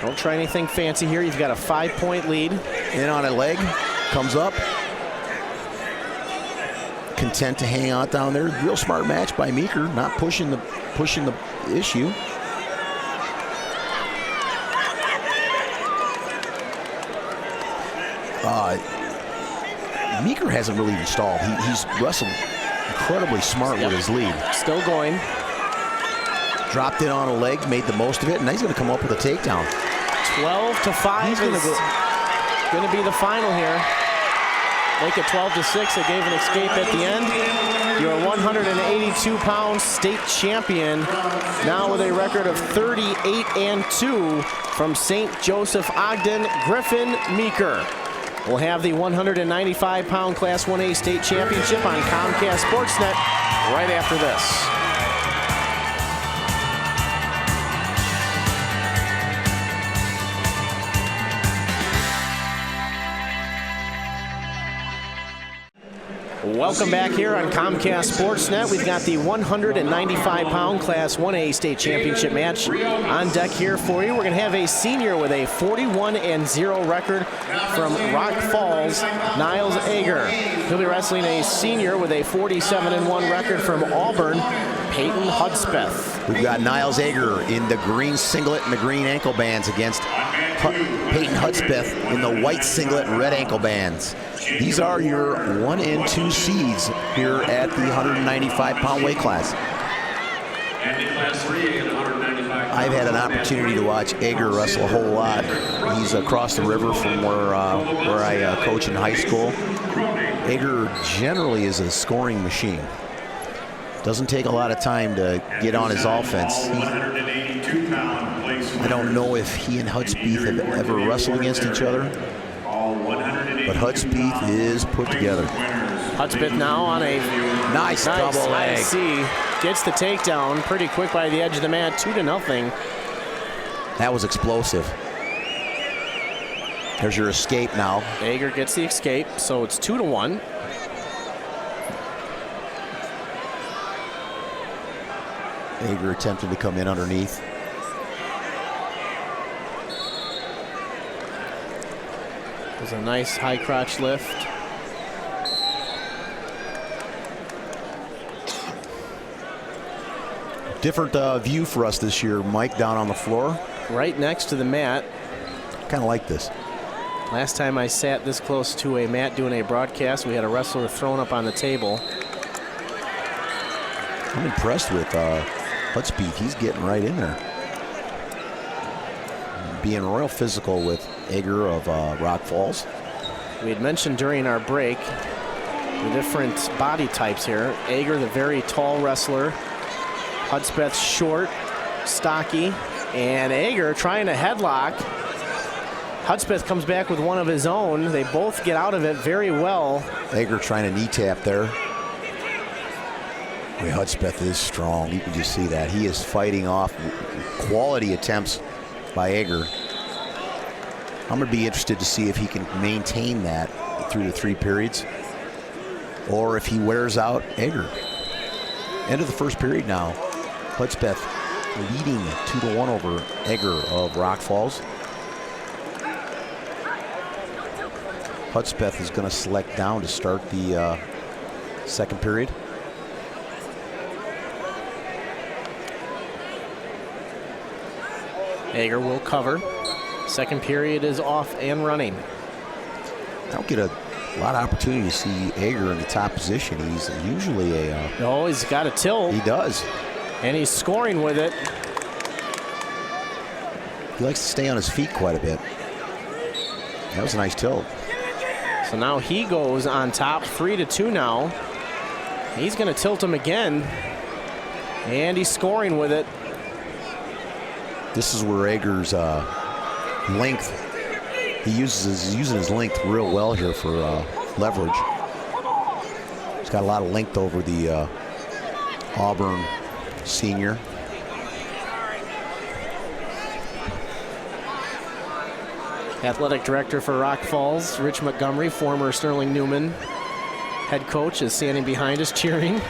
Don't try anything fancy here. You've got a 5-point lead. In on a leg, comes up. Content to hang out down there. Real smart match by Meeker, not pushing the issue. Meeker hasn't really even stalled. He's wrestled incredibly smart with his lead. Still going. Dropped it on a leg, made the most of it, and now he's going to come up with a takedown. 12-5 is going to be the final here. Make it 12-6. They gave an escape at the end. Your 182-pound state champion, now with a record of 38-2 from St. Joseph Ogden, Griffin Meeker. We'll have the 195-pound Class 1A state championship on Comcast Sportsnet right after this. Welcome back here on Comcast Sportsnet. We've got the 195-pound Class 1A state championship match on deck here for you. We're going to have a senior with a 41-0 record from Rock Falls, Niles Ager. He'll be wrestling a senior with a 47-1 record from Auburn, Peyton Hudspeth. We've got Niles Ager in the green singlet and the green ankle bands against Peyton Hudspeth in the white singlet and red ankle bands. These are your 1 and 2 seeds here at the 195-pound weight class. I've had an opportunity to watch Ager wrestle a whole lot. He's across the river from where I coach in high school. Ager generally is a scoring machine. Doesn't take a lot of time to get on his offense. I don't know if he and Hudspeth have ever wrestled against each other, but Hudspeth is put together. Hudspeth now on a nice double leg. Gets the takedown pretty quick by the edge of the mat, 2-0. That was explosive. There's your escape now. Ager gets the escape, so it's 2-1. Ager attempted to come in underneath. There's a nice high crotch lift. Different view for us this year, Mike, down on the floor. Right next to the mat. Kind of like this. Last time I sat this close to a mat doing a broadcast, we had a wrestler thrown up on the table. I'm impressed with Hudspeth. He's getting right in there. Being real physical with Ager of Rock Falls. We had mentioned during our break the different body types here. Ager, the very tall wrestler. Hudspeth, short, stocky. And Ager trying to headlock. Hudspeth comes back with one of his own. They both get out of it very well. Ager trying to knee tap there. Boy, Hudspeth is strong. You can just see that. He is fighting off quality attempts by Ager. I'm going to be interested to see if he can maintain that through the 3 periods or if he wears out Ager. End of the first period now. Hudspeth leading 2-1 over Ager of Rock Falls. Hudspeth is going to select down to start the second period. Ager will cover. Second period is off and running. I don't get a lot of opportunity to see Ager in the top position. He's usually a... Oh, he's got a tilt. He does. And he's scoring with it. He likes to stay on his feet quite a bit. That was a nice tilt. So now he goes on top, 3-2 now. He's going to tilt him again. And he's scoring with it. This is where Ager's length, he's using his length real well here for leverage. He's got a lot of length over the Auburn senior. Athletic director for Rock Falls, Rich Montgomery, former Sterling Newman head coach, is standing behind us cheering.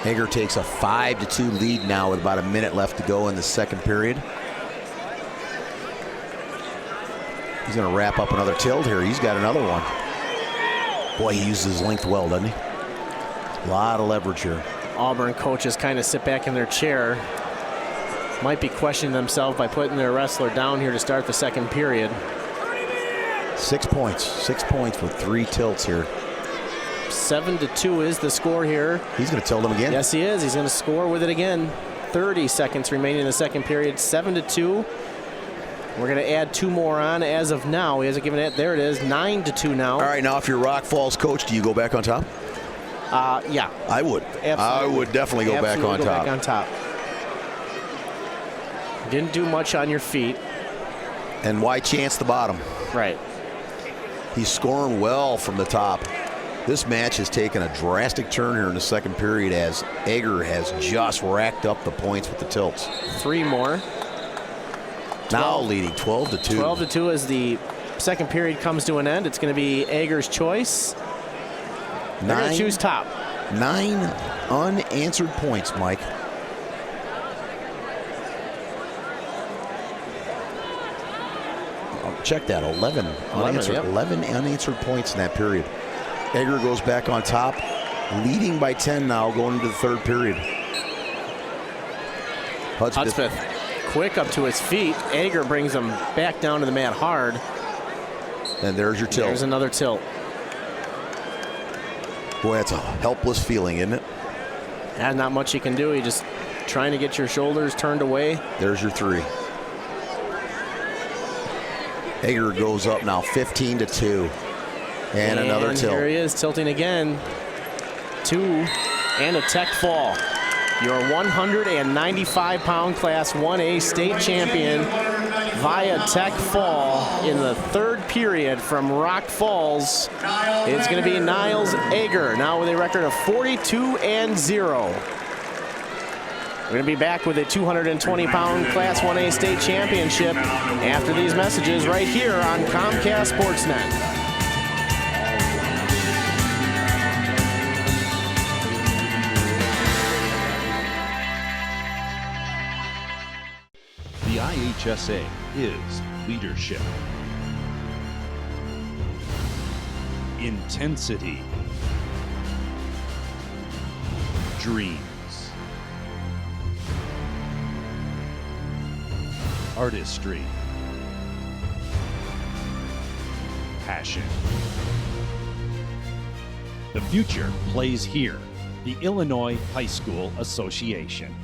Ager takes a 5-2 lead now with about a minute left to go in the second period. He's going to wrap up another tilt here. He's got another one. Boy, he uses his length well, doesn't he? A lot of leverage here. Auburn coaches kind of sit back in their chair. Might be questioning themselves by putting their wrestler down here to start the second period. 6 points. 6 points with 3 tilts here. 7-2 is the score here. He's going to tilt him again? Yes, he is. He's going to score with it again. 30 seconds remaining in the second period. 7-2. We're going to add 2 more on as of now. He hasn't given it. There it is. 9-2 now. All right, now if you're Rock Falls coach, do you go back on top? Yeah. I would. Absolutely. I would definitely go back on top. Back on top. Didn't do much on your feet. And why chance the bottom? Right. He's scoring well from the top. This match has taken a drastic turn here in the second period as Ager has just racked up the points with the tilts. 3 more. Now leading 12-2. 12-2 as the second period comes to an end. It's going to be Ager's choice. They're going to choose top. 9 unanswered points, Mike. Check that, 11 unanswered, yep. 11 unanswered points in that period. Ager goes back on top, leading by 10 now going into the third period. Hudspeth quick up to his feet. Ager brings him back down to the mat hard. And there's your tilt. There's another tilt. Boy, that's a helpless feeling, isn't it? Yeah, not much you can do. You just trying to get your shoulders turned away. There's your 3. Ager goes up now 15-2. And another tilt. Here he is tilting again. 2 and a tech fall. Your 195-pound Class 1A state champion via tech fall in the third period from Rock Falls. It's going to be Niles Ager, now with a record of 42-0. We're going to be back with a 220-pound Class 1A state championship after these messages right here on Comcast Sportsnet. The IHSA is leadership, intensity, dreams, artistry, passion. The future plays here. The Illinois High School Association.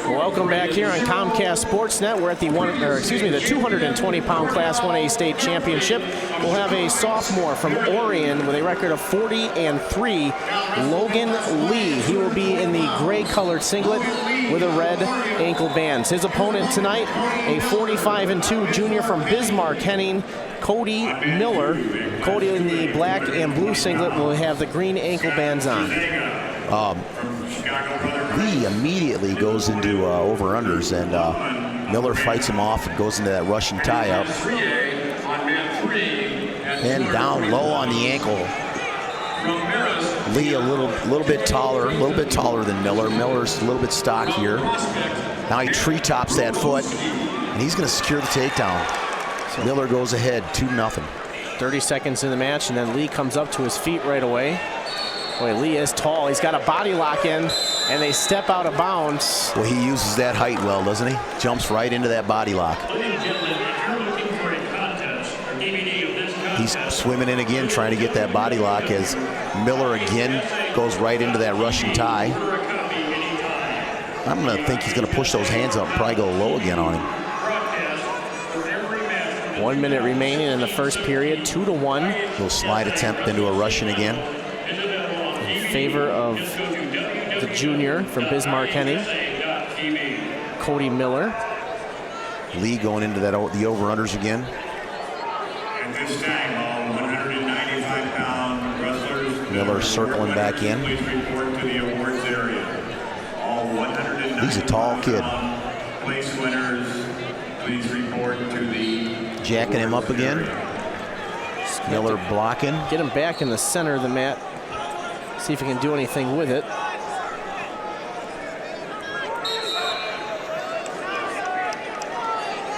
Welcome back here on Comcast Sportsnet. We're at the 220-pound Class 1A state championship. We'll have a sophomore from Orion with a record of 40-3, Logan Lee. He will be in the gray-colored singlet with a red ankle bands. His opponent tonight, a 45-2 junior from Bismarck, Henning, Cody Miller. Cody in the black and blue singlet will have the green ankle bands on. Lee immediately goes into over-unders, and Miller fights him off and goes into that Russian tie-up. And down low on the ankle. Lee a little bit taller than Miller. Miller's a little bit stockier. Now he tree tops that foot, and he's going to secure the takedown. Miller goes ahead 2-0. 30 seconds in the match, and then Lee comes up to his feet right away. Boy, Lee is tall. He's got a body lock in, and they step out of bounds. Well, he uses that height well, doesn't he? Jumps right into that body lock. He's swimming in again, trying to get that body lock as Miller again goes right into that Russian tie. I'm going to think he's going to push those hands up and probably go low again on him. 1 minute remaining in the first period, 2-1. Little slide attempt into a Russian again. In favor of the junior from Bismarck Henning, Cody Miller. Lee going into that the over-unders again. At this time, all 195-pound wrestlers. Miller circling back in. Please report to the awards area. All 195 He's a tall kid. Place winners, please report to the. Jacking him up again. Miller blocking. Get him back in the center of the mat. See if he can do anything with it.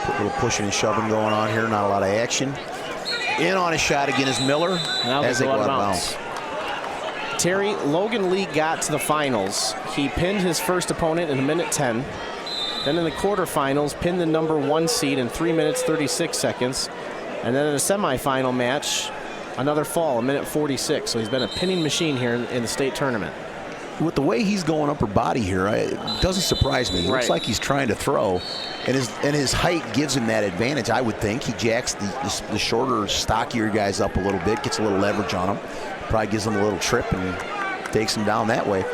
A little pushing and shoving going on here. Not a lot of action. In on a shot again is Miller. Now as they go out of bounds. Terry, Logan Lee got to the finals. He pinned his first opponent in 1:10. Then in the quarterfinals, pinned the #1 seed in 3 minutes 36 seconds. And then in a semifinal match, another fall, 1:46. So he's been a pinning machine here in the state tournament. With the way he's going upper body here, it doesn't surprise me. He looks like he's trying to throw, and his height gives him that advantage, I would think. He jacks the shorter, stockier guys up a little bit, gets a little leverage on them, probably gives them a little trip and takes them down that way.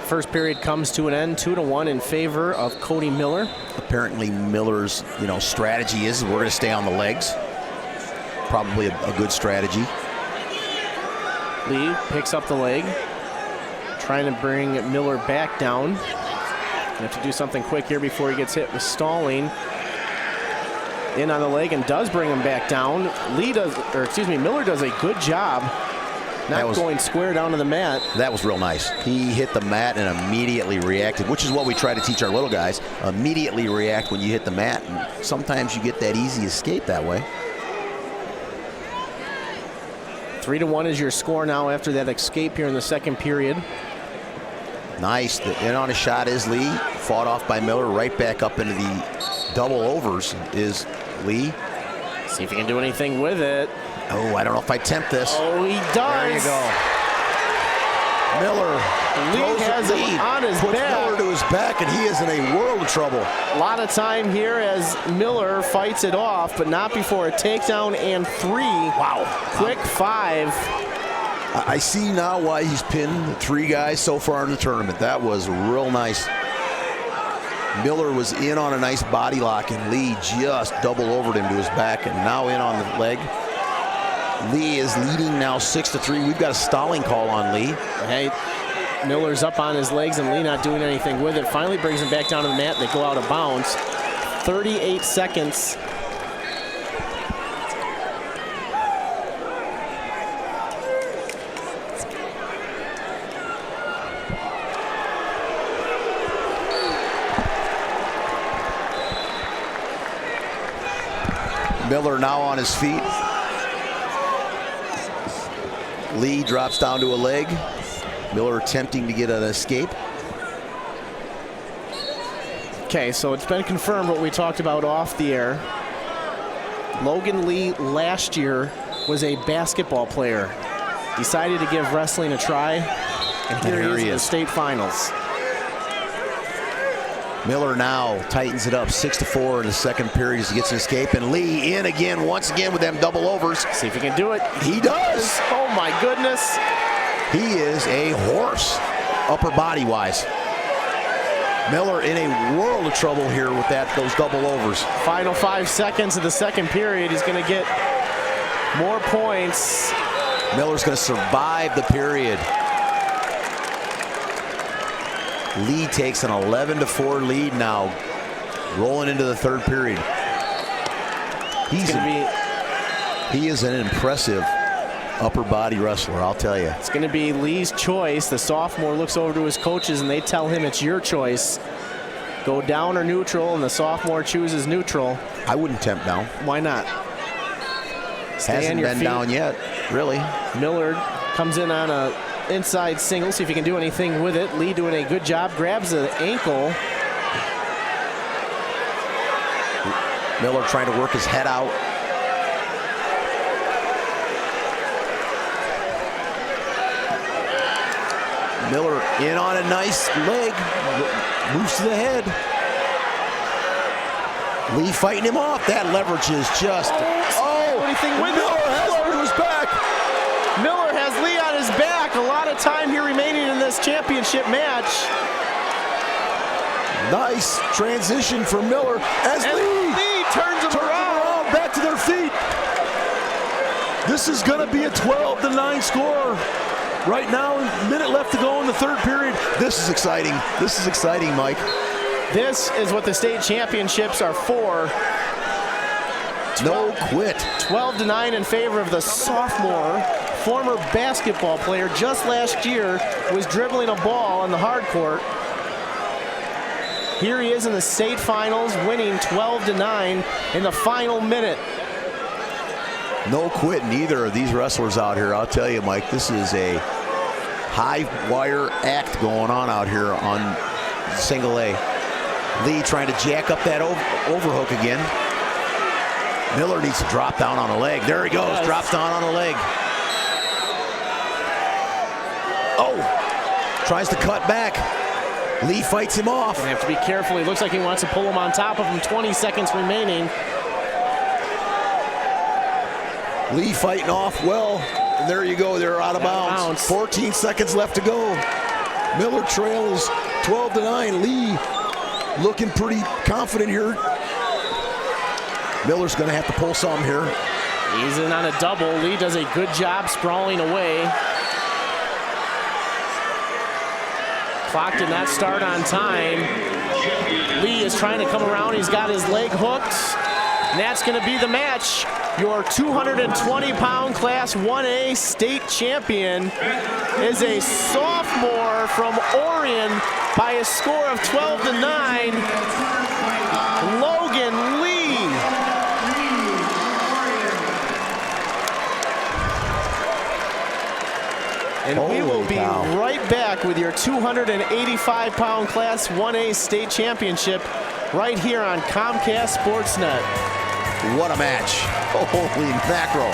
First period comes to an end, 2-1 in favor of Cody Miller. Apparently Miller's strategy is we're going to stay on the legs. Probably a good strategy. Lee picks up the leg, trying to bring Miller back down. You have to do something quick here before he gets hit with stalling. In on the leg and does bring him back down. Miller does a good job not going square down to the mat. That was real nice. He hit the mat and immediately reacted, which is what we try to teach our little guys. Immediately react when you hit the mat. And sometimes you get that easy escape that way. 3-1 is your score now after that escape here in the second period. Nice. The in on a shot is Lee. Fought off by Miller. Right back up into the double overs is Lee. See if he can do anything with it. Oh, I don't know if I tempt this. Oh, he does. There you go. Miller Lee has him on his puts back. Miller to his back, and he is in a world of trouble. A lot of time here as Miller fights it off, but not before a takedown and 3. Wow. Quick 5. I see now why he's pinned 3 guys so far in the tournament. That was real nice. Miller was in on a nice body lock, and Lee just double overed him to his back, and now in on the leg. Lee is leading now 6-3. We've got a stalling call on Lee. Hey, Miller's up on his legs and Lee not doing anything with it. Finally brings him back down to the mat. They go out of bounds. 38 seconds. Miller now on his feet. Lee drops down to a leg. Miller attempting to get an escape. Okay, so it's been confirmed what we talked about off the air. Logan Lee last year was a basketball player. Decided to give wrestling a try, and here he is in the state finals. Miller now tightens it up 6-4 in the second period as he gets an escape, and Lee in again, once again with them double overs. See if he can do it. He does. Oh my goodness. He is a horse, upper body wise. Miller in a world of trouble here with those double overs. Final 5 seconds of the second period. He's going to get more points. Miller's going to survive the period. Lee takes an 11-4 lead now, rolling into the third period. He is an impressive upper body wrestler, I'll tell you. It's going to be Lee's choice. The sophomore looks over to his coaches and they tell him it's your choice. Go down or neutral, and the sophomore chooses neutral. I wouldn't tempt down. Why not? Stay Hasn't on your been feet. down yet, really. Millard comes in on a inside single, see if he can do anything with it. Lee doing a good job, grabs the ankle. Miller trying to work his head out. Miller in on a nice leg, moves to the head. Lee fighting him off. That leverage is just. Anything with Miller it. has him to his back. Miller has Lee on his back. A lot of time here remaining in this championship match. Nice transition for Miller as Lee turns him around. back to their feet. This is going to be a 12-9 score. Right now, a minute left to go in the third period. This is exciting. This is exciting, Mike. This is what the state championships are for. No quit. 12-9 in favor of the sophomore, former basketball player. Just last year was dribbling a ball on the hard court. Here he is in the state finals, winning 12-9 in the final minute. No quit in either of these wrestlers out here. I'll tell you, Mike, this is a high wire act going on out here on single A. Lee trying to jack up that overhook again. Miller needs to drop down on a leg. There he goes, drops down on a leg. Oh, tries to cut back. Lee fights him off. Gonna have to be careful. He looks like he wants to pull him on top of him. 20 seconds remaining. Lee fighting off well. And there you go, they're out of bounds. 14 seconds left to go. Miller trail is 12-9. Lee looking pretty confident here. Miller's going to have to pull some here. He's in on a double. Lee does a good job sprawling away. Clock did not start on time. Lee is trying to come around. He's got his leg hooked. And that's going to be the match. Your 220-pound Class 1A state champion is a sophomore from Orion by a score of 12-9. Logan Lee. And we will be right back with your 285-pound Class 1A state championship right here on Comcast Sportsnet. What a match. Holy mackerel.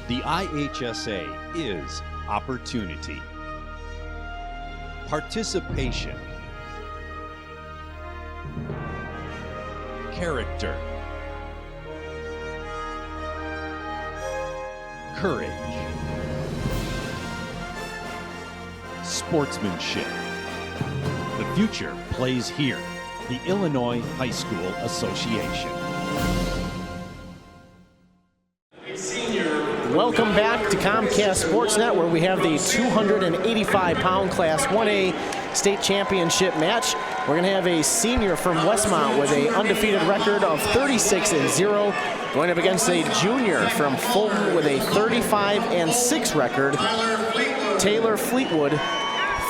The IHSA is opportunity, participation, character, courage, sportsmanship. The future plays here. The Illinois High School Association. Welcome back to Comcast Sportsnet, where we have the 285-pound Class 1A state championship match. We're going to have a senior from Westmont with an undefeated record of 36-0, going up against a junior from Fulton with a 35-6 record, Taylor Fleetwood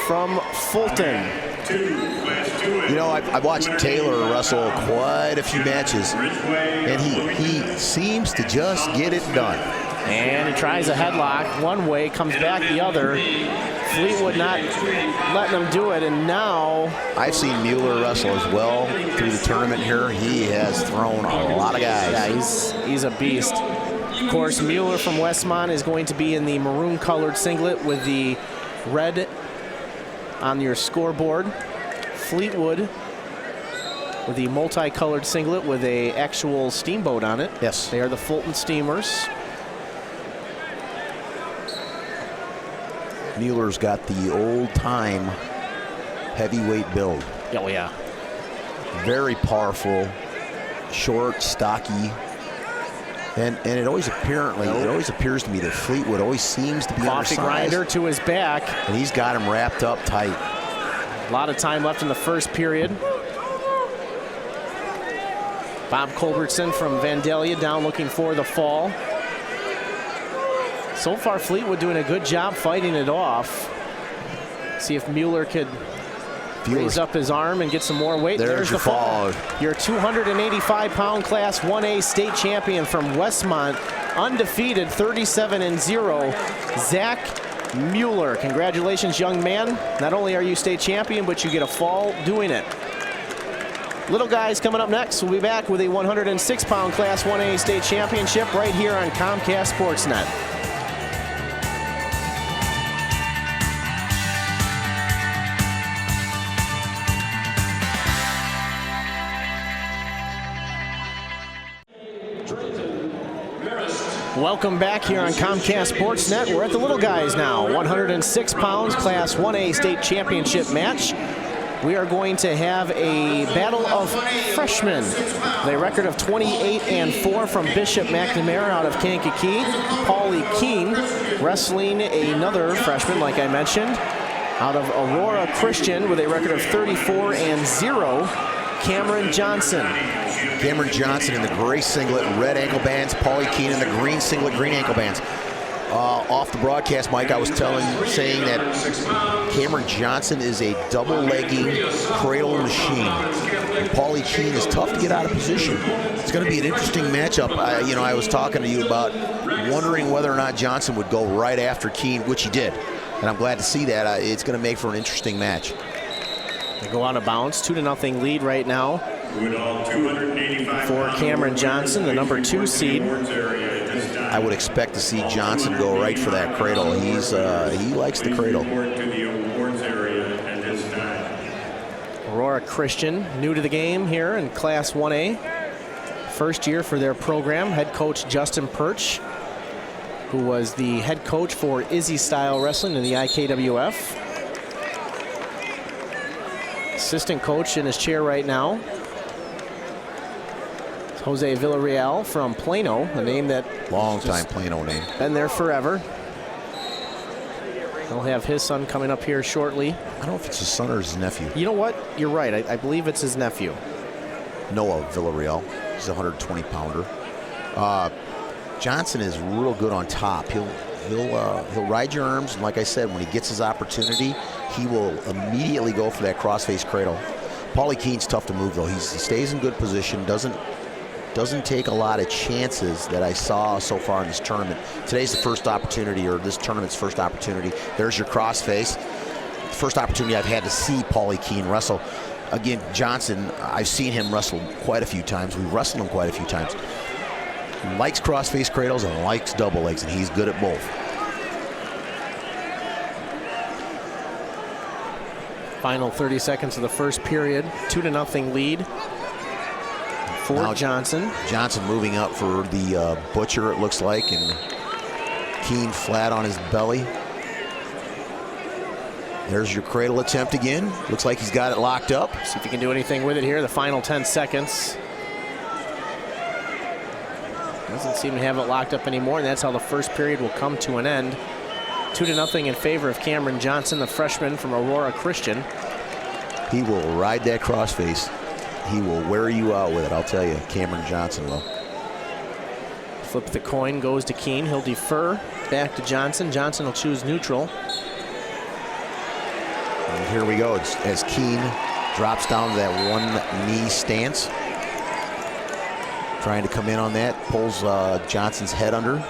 from Fulton. You know, I've watched Taylor wrestle quite a few matches, and he seems to just get it done. And he tries a headlock one way, comes back the other. Fleetwood not letting him do it, and now... I've seen Mueller wrestle as well through the tournament here. He has thrown a lot of guys. Yeah, he's a beast. Of course, Mueller from Westmont is going to be in the maroon-colored singlet with the red on your scoreboard. Fleetwood with the multicolored singlet with a actual steamboat on it. Yes. They are the Fulton Steamers. Mueller's got the old-time heavyweight build. Oh, yeah. Very powerful, short, stocky. And it always appears to me that Fleetwood always seems to be Coffee undersized. grinder to his back. And he's got him wrapped up tight. A lot of time left in the first period. Bob Culbertson from Vandalia down looking for the fall. So far, Fleetwood doing a good job fighting it off. See if Mueller could raise up his arm and get some more weight. There's your the fall. Your 285-pound Class 1A state champion from Westmont, undefeated, 37-0, Zach Mueller. Congratulations, young man. Not only are you state champion, but you get a fall doing it. Little guys coming up next. We'll be back with a 106-pound Class 1A state championship right here on Comcast Sportsnet. Welcome back here on Comcast Sportsnet. We're at the little guys now. 106 pounds, Class 1A state championship match. We are going to have a battle of freshmen. The record of 28-4 from Bishop McNamara out of Kankakee. Paulie Keene wrestling another freshman, like I mentioned, out of Aurora Christian with a record of 34-0. Cameron Johnson. Cameron Johnson in the gray singlet, red ankle bands. Paulie Keene in the green singlet, green ankle bands. Off the broadcast, Mike, I was saying that Cameron Johnson is a double-legging cradle machine. And Paulie Keene is tough to get out of position. It's going to be an interesting matchup. I was talking to you about wondering whether or not Johnson would go right after Keene, which he did. And I'm glad to see that. It's going to make for an interesting match. They go out of bounds, 2-0 lead right now for Cameron Johnson, the number 2 seed. I would expect to see Johnson go right for that cradle. He likes the cradle. Aurora Christian, new to the game here in Class 1A. First year for their program. Head coach Justin Perch, who was the head coach for Izzy Style Wrestling in the IKWF. Assistant coach in his chair right now, Jose Villarreal from Plano, a name that long-time Plano name. Been there forever. He'll have his son coming up here shortly. I don't know if it's his son or his nephew. You know what? You're right. I believe it's his nephew. Noah Villarreal. He's a 120-pounder. Johnson is real good on top. He'll ride your arms, and like I said, when he gets his opportunity, he will immediately go for that crossface cradle. Paulie Keene's tough to move, though. He stays in good position, doesn't take a lot of chances that I saw so far in this tournament. Today's the first opportunity, or this tournament's first opportunity. There's your crossface. First opportunity I've had to see Paulie Keene wrestle. Again, Johnson, I've seen him wrestle quite a few times. We've wrestled him quite a few times. He likes crossface cradles and likes double legs, and he's good at both. Final 30 seconds of the first period. 2-0 lead for now, Johnson. Johnson moving up for the butcher, it looks like, and Keene flat on his belly. There's your cradle attempt again. Looks like he's got it locked up. See if he can do anything with it here. The final 10 seconds. Doesn't seem to have it locked up anymore, and that's how the first period will come to an end. 2-0 in favor of Cameron Johnson, the freshman from Aurora Christian. He will ride that crossface. He will wear you out with it, I'll tell you. Cameron Johnson will. Flip the coin, goes to Keene. He'll defer back to Johnson. Johnson will choose neutral. And here we go. As Keene drops down to that one-knee stance. Trying to come in on that. Pulls Johnson's head under.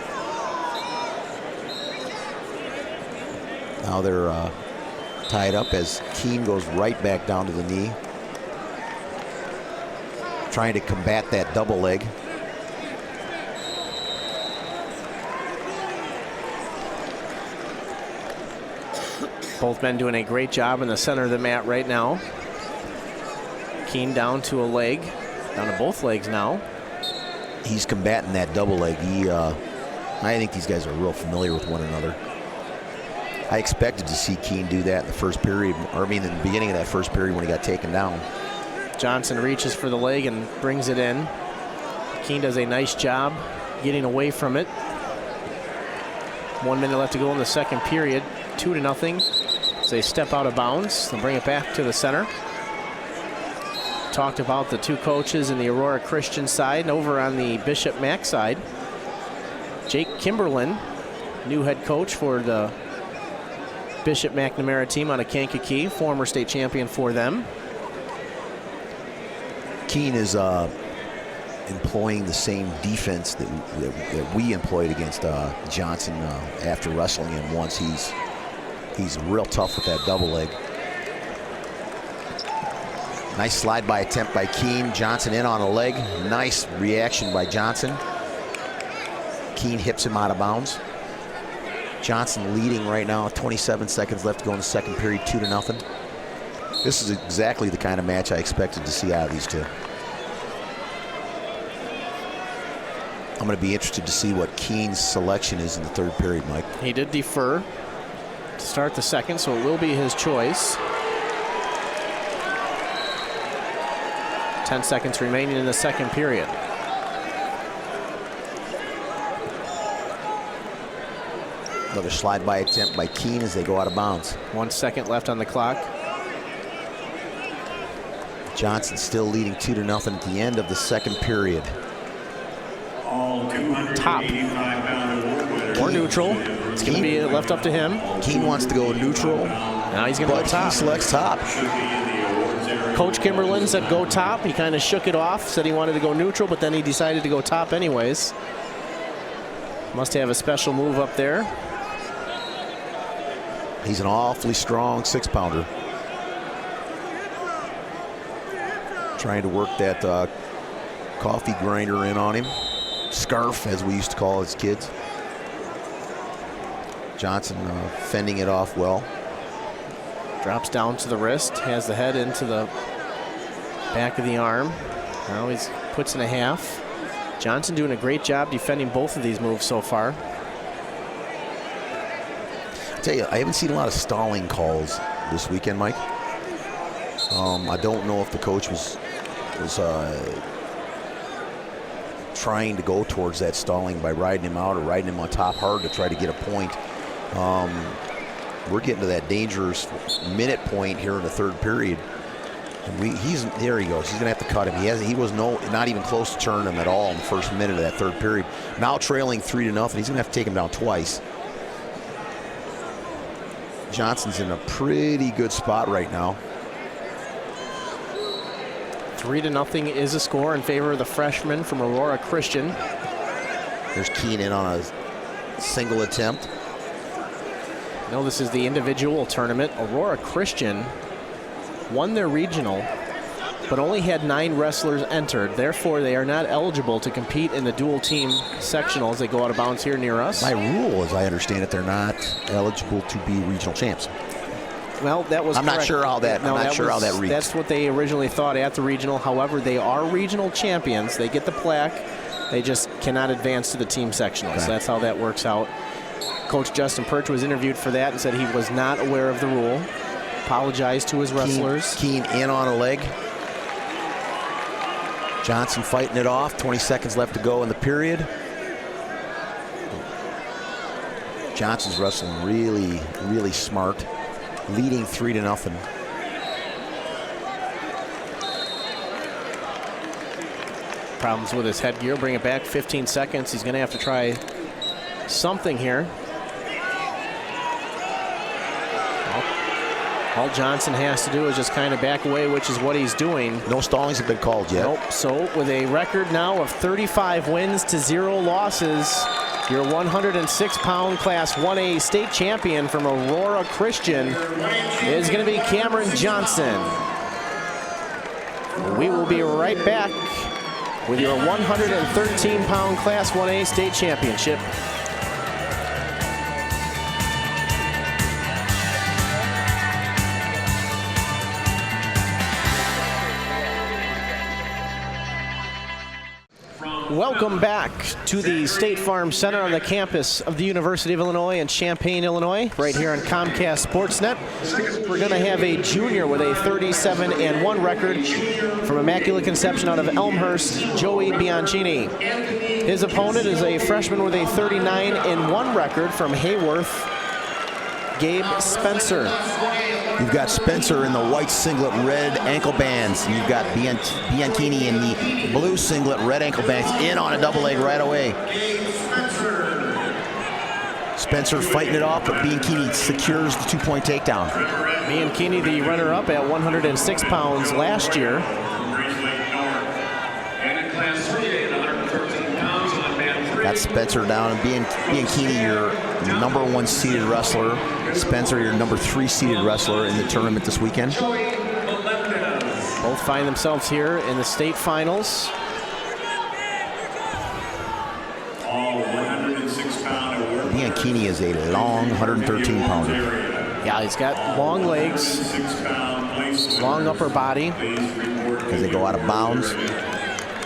Now they're tied up as Keene goes right back down to the knee. Trying to combat that double leg. Both men doing a great job in the center of the mat right now. Keene down to a leg, down to both legs now. He's combating that double leg. I think these guys are real familiar with one another. I expected to see Keene do that in the first period, or I mean in the beginning of that first period when he got taken down. Johnson reaches for the leg and brings it in. Keene does a nice job getting away from it. 1 minute left to go in the second period. 2-0 as they step out of bounds. They'll bring it back to the center. Talked about the two coaches in the Aurora Christian side and over on the Bishop Mack side. Jake Kimberlin new head coach for the Bishop McNamara team out of Kankakee, former state champion for them. Keene is employing the same defense that we employed against Johnson after wrestling him once. He's real tough with that double leg. Nice slide by attempt by Keene. Johnson in on a leg. Nice reaction by Johnson. Keene hips him out of bounds. Johnson leading right now, 27 seconds left to go in the second period, 2-0. This is exactly the kind of match I expected to see out of these two. I'm going to be interested to see what Keene's selection is in the third period, Mike. He did defer to start the second, so it will be his choice. 10 seconds remaining in the second period. Another slide by attempt by Keene as they go out of bounds. 1 second left on the clock. Johnson still leading 2-0 at the end of the second period. All 285 pound award winners. Or neutral. It's going to be left up to him. Keene wants to go neutral. Now he's going to go top. He selects top. Coach Kimberlin said go top. He kind of shook it off, said he wanted to go neutral, but then he decided to go top anyways. Must have a special move up there. He's an awfully strong 6-pounder. Trying to work that coffee grinder in on him. Scarf, as we used to call his kids. Johnson fending it off well. Drops down to the wrist, has the head into the back of the arm. Now he puts in a half. Johnson doing a great job defending both of these moves so far. I tell you, I haven't seen a lot of stalling calls this weekend, Mike. I don't know if the coach was trying to go towards that stalling by riding him out or riding him on top hard to try to get a point. We're getting to that dangerous minute point here in the third period. And there he goes. He's going to have to cut him. He was not even close to turning him at all in the first minute of that third period. Now trailing 3-0. He's going to have to take him down twice. Johnson's in a pretty good spot right now. 3-0 is a score in favor of the freshman from Aurora Christian. There's Keene in on a single attempt. No, this is the individual tournament. Aurora Christian won their regional, but only had 9 wrestlers entered. Therefore, they are not eligible to compete in the dual team sectionals. They go out of bounds here near us. By rule, as I understand it, they're not eligible to be regional champs. Well, that was I'm correct. not sure how that. No, I'm not sure how that reads. That's what they originally thought at the regional. However, they are regional champions. They get the plaque. They just cannot advance to the team sectionals. Okay. That's how that works out. Coach Justin Perch was interviewed for that and said he was not aware of the rule. Apologized to his wrestlers. Keene in on a leg. Johnson fighting it off. 20 seconds left to go in the period. Johnson's wrestling really, really smart. Leading 3-0. Problems with his headgear. Bring it back 15 seconds. He's going to have to try something here. All Johnson has to do is just kind of back away, which is what he's doing. No stallings have been called yet. Nope. So with a record now of 35 wins to 0 losses, your 106-pound Class 1A state champion from Aurora Christian is going to be Cameron Johnson. We will be right back with your 113-pound Class 1A state championship. Welcome back to the State Farm Center on the campus of the University of Illinois in Champaign, Illinois, right here on Comcast Sportsnet. We're going to have a junior with a 37-1 record from Immaculate Conception out of Elmhurst, Joey Bianchini. His opponent is a freshman with a 39-1 record from Hayworth, Gabe Spencer. You've got Spencer in the white singlet, red ankle bands. You've got Bianchini in the blue singlet, red ankle bands, in on a double leg right away. Spencer fighting it off, but Bianchini secures the 2-point takedown. Bianchini, the runner-up at 106 pounds last year. Got Spencer down, and Bianchini, your number 1 seeded wrestler. Spencer, your number 3 seeded wrestler in the tournament this weekend. Both find themselves here in the state finals. Bianchini is a long 113-pounder. Yeah, he's got long legs, long upper body. As they go out of bounds,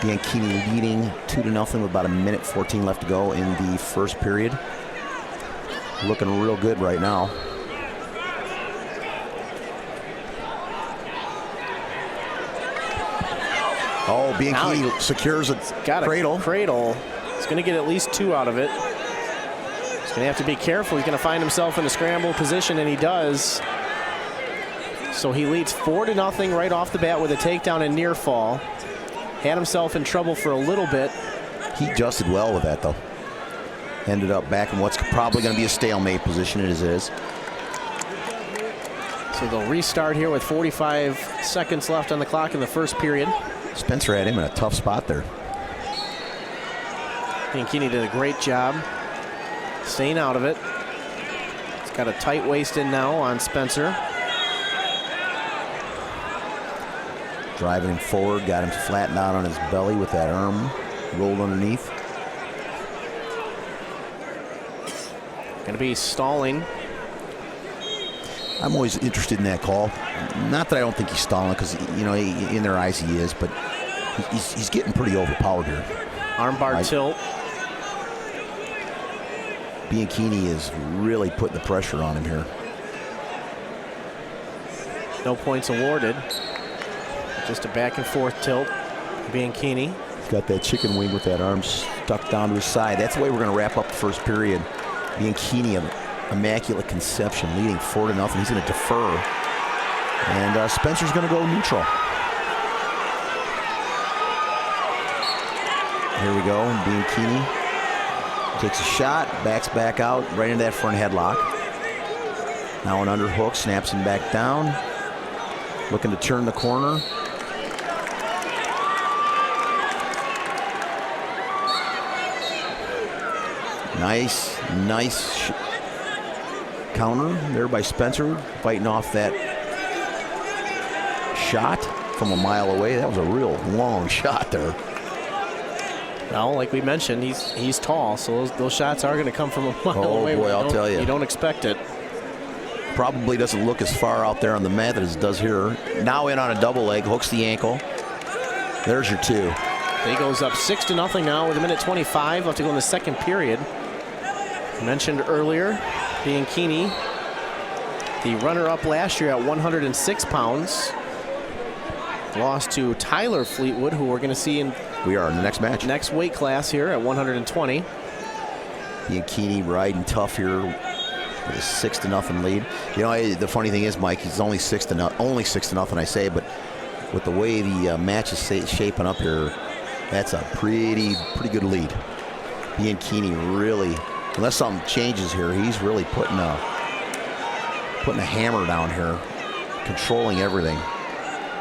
Bianchini leading 2-0 with about 1:14 left to go in the first period. Looking real good right now. Oh, Bianchini secures a cradle. He's going to get at least 2 out of it. He's going to have to be careful. He's going to find himself in a scramble position, and he does. So he leads 4-0 right off the bat with a takedown and near fall. Had himself in trouble for a little bit. He adjusted well with that, though. Ended up back in what's probably going to be a stalemate position, as it is. So they'll restart here with 45 seconds left on the clock in the first period. Spencer had him in a tough spot there. Bianchini did a great job staying out of it. He's got a tight waist in now on Spencer. Driving him forward, got him flattened out on his belly with that arm rolled underneath. Going to be stalling. I'm always interested in that call. Not that I don't think he's stalling, because you know in their eyes he is, but he's getting pretty overpowered here. Armbar tilt. Bianchini is really putting the pressure on him here. No points awarded. Just a back and forth tilt. Bianchini. He's got that chicken wing with that arm stuck down to his side. That's the way we're going to wrap up the first period. Bianchini, immaculate conception, leading 4-0. He's going to defer. And Spencer's going to go neutral. Here we go. Bianchini takes a shot, backs back out, right into that front headlock. Now an underhook, snaps him back down. Looking to turn the corner. Nice counter there by Spencer, fighting off that shot from a mile away. That was a real long shot there. Well, like we mentioned, he's tall, so those shots are going to come from a mile away. Oh boy, I'll tell you. You don't expect it. Probably doesn't look as far out there on the mat as it does here. Now in on a double leg, hooks the ankle. There's your 2. He goes up 6-0 now with 1:25 left to go in the second period. Mentioned earlier, Bianchini, the runner-up last year at 106 pounds, lost to Tyler Fleetwood, who we're going to see in the next match. Next weight class here at 120. Bianchini riding tough here with a 6-0 lead. You know, the funny thing is, Mike, he's only 6-0. Only 6-0, I say, but with the way the match is shaping up here, that's a pretty good lead. Bianchini really, unless something changes here, he's really putting a hammer down here, controlling everything.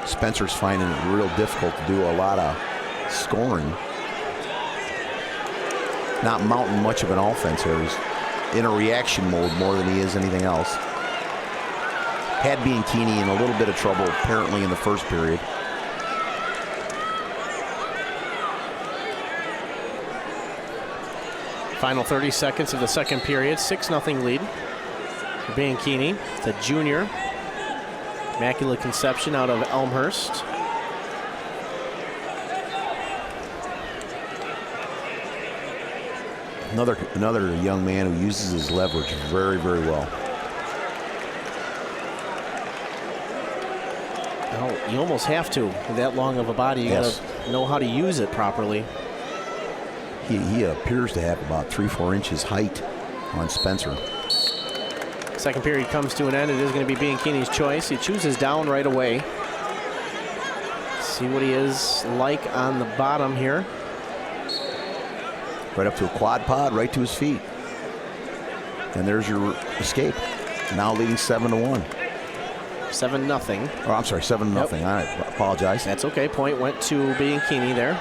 Spencer's finding it real difficult to do a lot of scoring. Not mounting much of an offense here. He's in a reaction mode more than he is anything else. Had Bianchini in a little bit of trouble apparently in the first period. Final 30 seconds of the second period, 6-0 lead for Bianchini, the junior. Immaculate Conception out of Elmhurst. Another young man who uses his leverage very well. Well, you almost have to with that long of a body. You Yes. gotta know how to use it properly. He appears to have about 3-4 inches height on Spencer. Second period comes to an end. It is going to be Bianchini's choice. He chooses down right away. See what he is like on the bottom here. Right up to a quad pod, right to his feet. And there's your escape. Now leading 7-1. 7-0. Oh, I'm sorry, 7-0. I apologize. That's okay. Point went to Bianchini there.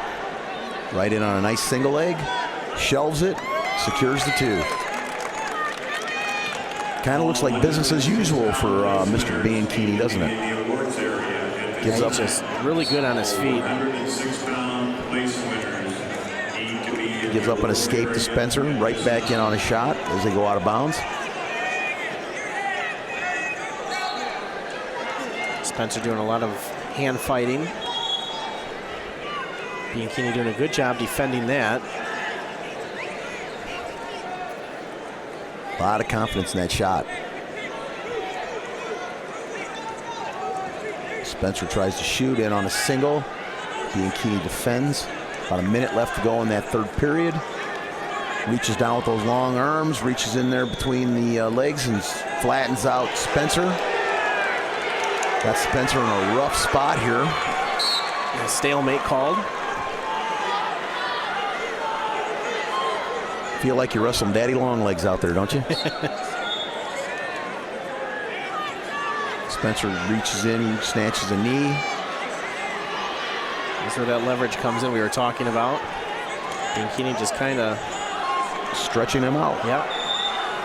Right in on a nice single leg. Shelves it. Secures the 2. Kind of looks like business as usual for Mr. Bianchini, doesn't it? Gives up. Just really good on his feet. Gives up an escape to Spencer. Right back in on a shot as they go out of bounds. Spencer doing a lot of hand fighting. Bianchini doing a good job defending that. A lot of confidence in that shot. Spencer tries to shoot in on a single. Bianchini defends. About a minute left to go in that third period. Reaches down with those long arms, reaches in there between the legs and flattens out Spencer. Got Spencer in a rough spot here. A stalemate called. Feel like you wrestle some daddy long legs out there, don't you? Spencer reaches in, he snatches a knee. That's where that leverage comes in we were talking about. Bianchini just kind of stretching him out. Yep.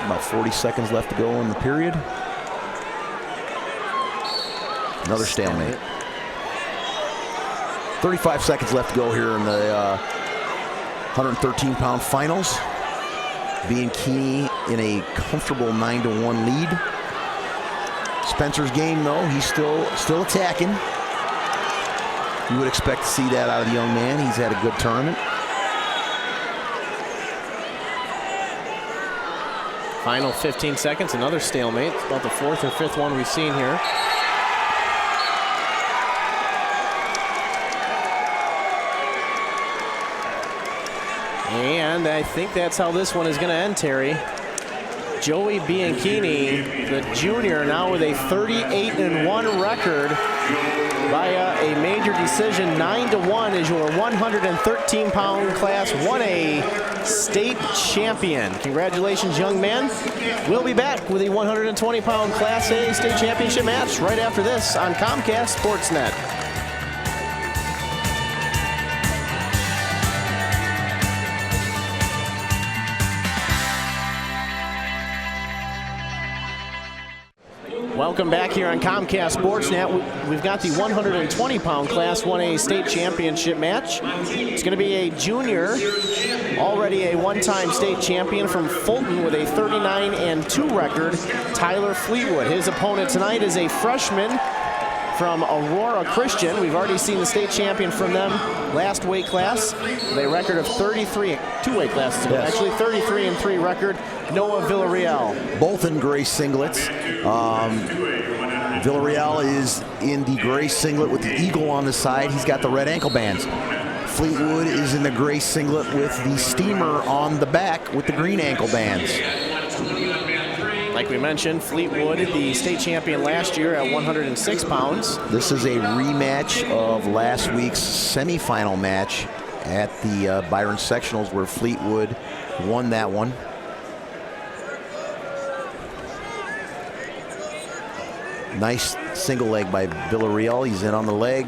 About 40 seconds left to go in the period. Another stalemate. 35 seconds left to go here in the 113-pound finals. Bianchini in a comfortable 9-1 lead. Spencer's game, though, he's still attacking. You would expect to see that out of the young man. He's had a good tournament. Final 15 seconds, another stalemate. It's about the 4th or 5th one we've seen here. And I think that's how this one is going to end, Terry. Joey Bianchini, the junior, now with a 38-1 record via a major decision. 9-1 is your 113-pound Class 1A state champion. Congratulations, young man. We'll be back with the 120-pound Class A state championship match right after this on Comcast Sportsnet. Welcome back here on Comcast Sportsnet. We've got the 120-pound Class 1A state championship match. It's going to be a junior, already a one-time state champion from Fulton with a 39-2 record, Tyler Fleetwood. His opponent tonight is a freshman from Aurora Christian. We've already seen the state champion from them last weight class with a record of 33, 2 weight classes ago, actually 33-3 record, Noah Villarreal. Both in gray singlets. Villarreal is in the gray singlet with the eagle on the side. He's got the red ankle bands. Fleetwood is in the gray singlet with the steamer on the back with the green ankle bands. Like we mentioned, Fleetwood, the state champion last year at 106 pounds. This is a rematch of last week's semifinal match at the Byron Sectionals where Fleetwood won that one. Nice single leg by Villarreal. He's in on the leg.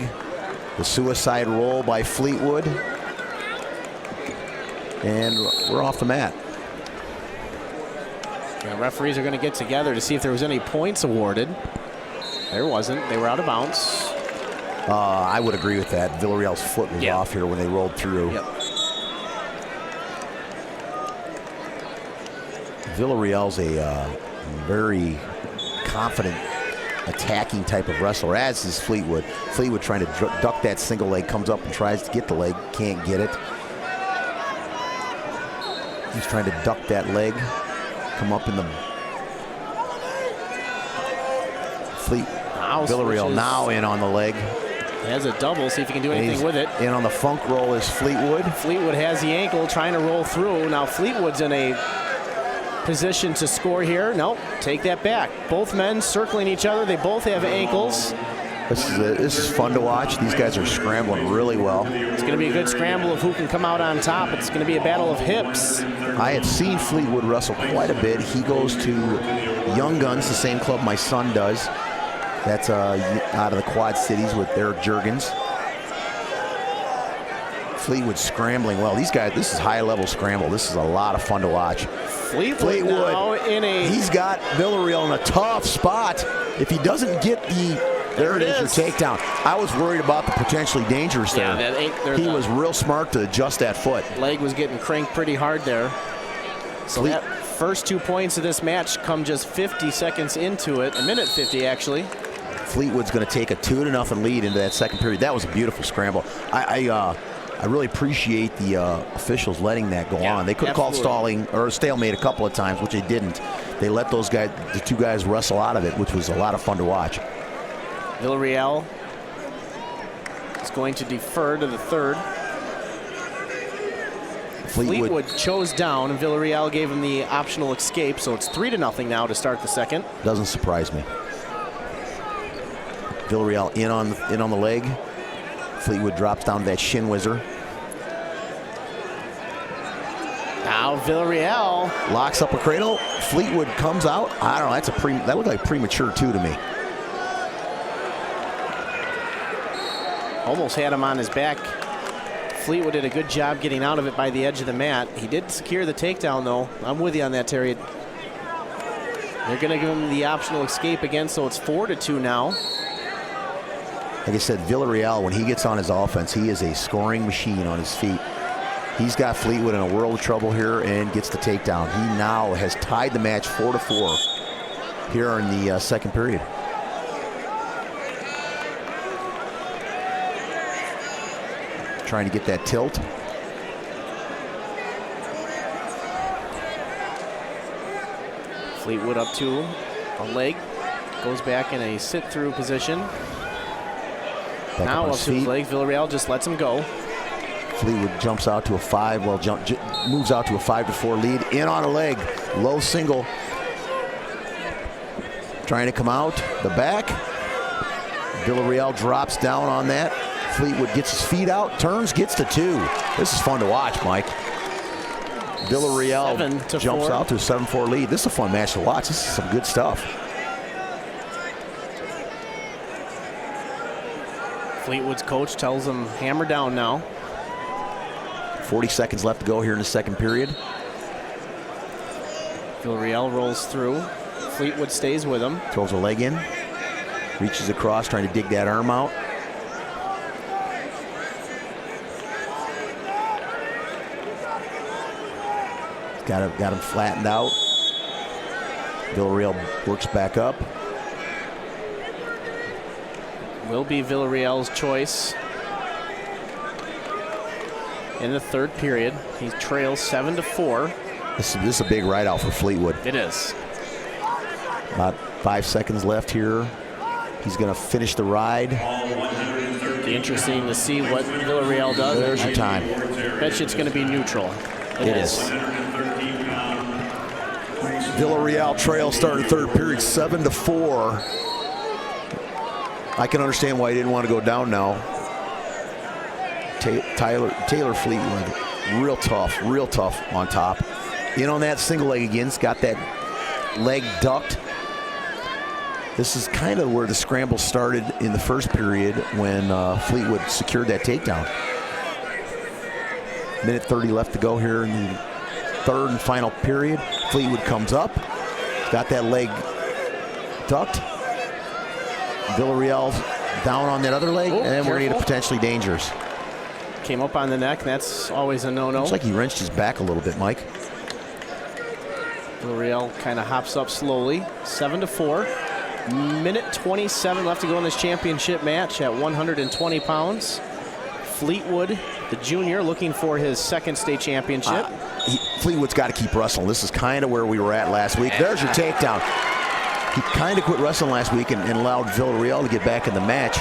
The suicide roll by Fleetwood. And we're off the mat. The referees are going to get together to see if there was any points awarded. There wasn't. They were out of bounds. I would agree with that. Villarreal's foot was off here when they rolled through. Yep. Villarreal's a very confident attacking type of wrestler, as is Fleetwood. Fleetwood trying to duck that single leg, comes up and tries to get the leg, can't get it. He's trying to duck that leg, come up in the Villarreal now in on the leg. Has a double, see if he can do anything with it. In on the funk roll is Fleetwood. Fleetwood has the ankle, trying to roll through. Now Fleetwood's in a position to score here. Nope, take that back. Both men circling each other. They both have ankles. This is fun to watch. These guys are scrambling really well. It's going to be a good scramble of who can come out on top. It's going to be a battle of hips. I have seen Fleetwood wrestle quite a bit. He goes to Young Guns, the same club my son does. That's out of the Quad Cities with Eric Juergens. Fleetwood scrambling well. These guys, this is high-level scramble. This is a lot of fun to watch. Fleetwood now he's got Villarreal in a tough spot. If he doesn't get there it is, your takedown. I was worried about the potentially dangerous there. Yeah, he was real smart to adjust that foot. Leg was getting cranked pretty hard there. So that first 2 points of this match come just 50 seconds into it, a minute 50 actually. Fleetwood's going to take a 2-0 lead into that second period. That was a beautiful scramble. I really appreciate the officials letting that go on. They could have called stalling or stalemate a couple of times, which they didn't. They let those guys, the two guys, wrestle out of it, which was a lot of fun to watch. Villarreal is going to defer to the third. Fleetwood chose down, and Villarreal gave him the optional escape, so it's 3-0 now to start the second. Doesn't surprise me. Villarreal in on the leg. Fleetwood drops down to that shin whizzer. Now Villarreal locks up a cradle. Fleetwood comes out. I don't know. That looked like premature two to me. Almost had him on his back. Fleetwood did a good job getting out of it by the edge of the mat. He did secure the takedown, though. I'm with you on that, Terry. They're going to give him the optional escape again, so it's 4-2 now. Like I said, Villarreal, when he gets on his offense, he is a scoring machine on his feet. He's got Fleetwood in a world of trouble here and gets the takedown. He now has tied the match 4-4 here in the second period. Trying to get that tilt. Fleetwood up to a leg. Goes back in a sit-through position. Back now up to his leg. Villarreal just lets him go. Fleetwood jumps out to a 5. Moves out to a 5-4 lead. In on a leg. Low single. Trying to come out. The back. Villarreal drops down on that. Fleetwood gets his feet out, turns, gets to 2. This is fun to watch, Mike. Villarreal jumps out to a 7-4 lead. This is a fun match to watch. This is some good stuff. Fleetwood's coach tells him hammer down now. 40 seconds left to go here in the second period. Villarreal rolls through. Fleetwood stays with him. Throws a leg in. Reaches across, trying to dig that arm out. Got him flattened out. Villarreal works back up. Will be Villarreal's choice in the third period. He trails 7-4. This is a big ride out for Fleetwood. It is. About 5 seconds left here. He's going to finish the ride. Be interesting to see what Villarreal does. There's your time. Bet you it's going to be neutral. It is. Villarreal trail starting third period 7-4. I can understand why he didn't want to go down now. Taylor Fleetwood, real tough on top. In on that single leg again, he's got that leg ducked. This is kind of where the scramble started in the first period when Fleetwood secured that takedown. Minute 30 left to go here in the third and final period. Fleetwood comes up, got that leg tucked. Villarreal down on that other leg, and then we're into potentially dangerous. Came up on the neck, and that's always a no-no. Looks like he wrenched his back a little bit, Mike. Villarreal kind of hops up slowly, 7-4. Minute 27 left to go in this championship match at 120 pounds. Fleetwood, the junior, looking for his second state championship. Fleetwood's got to keep wrestling. This is kind of where we were at last week. There's your takedown. He kind of quit wrestling last week and allowed Villarreal to get back in the match.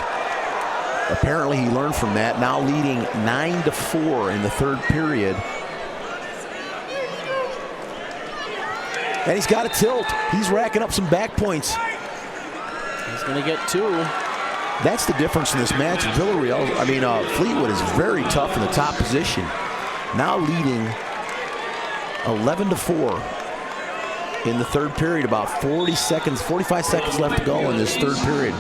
Apparently he learned from that. Now leading 9-4 in the third period. And he's got a tilt. He's racking up some back points. He's going to get 2. That's the difference in this match. Fleetwood is very tough in the top position. Now leading 11-4 in the third period. About 45 seconds left to go in this third period.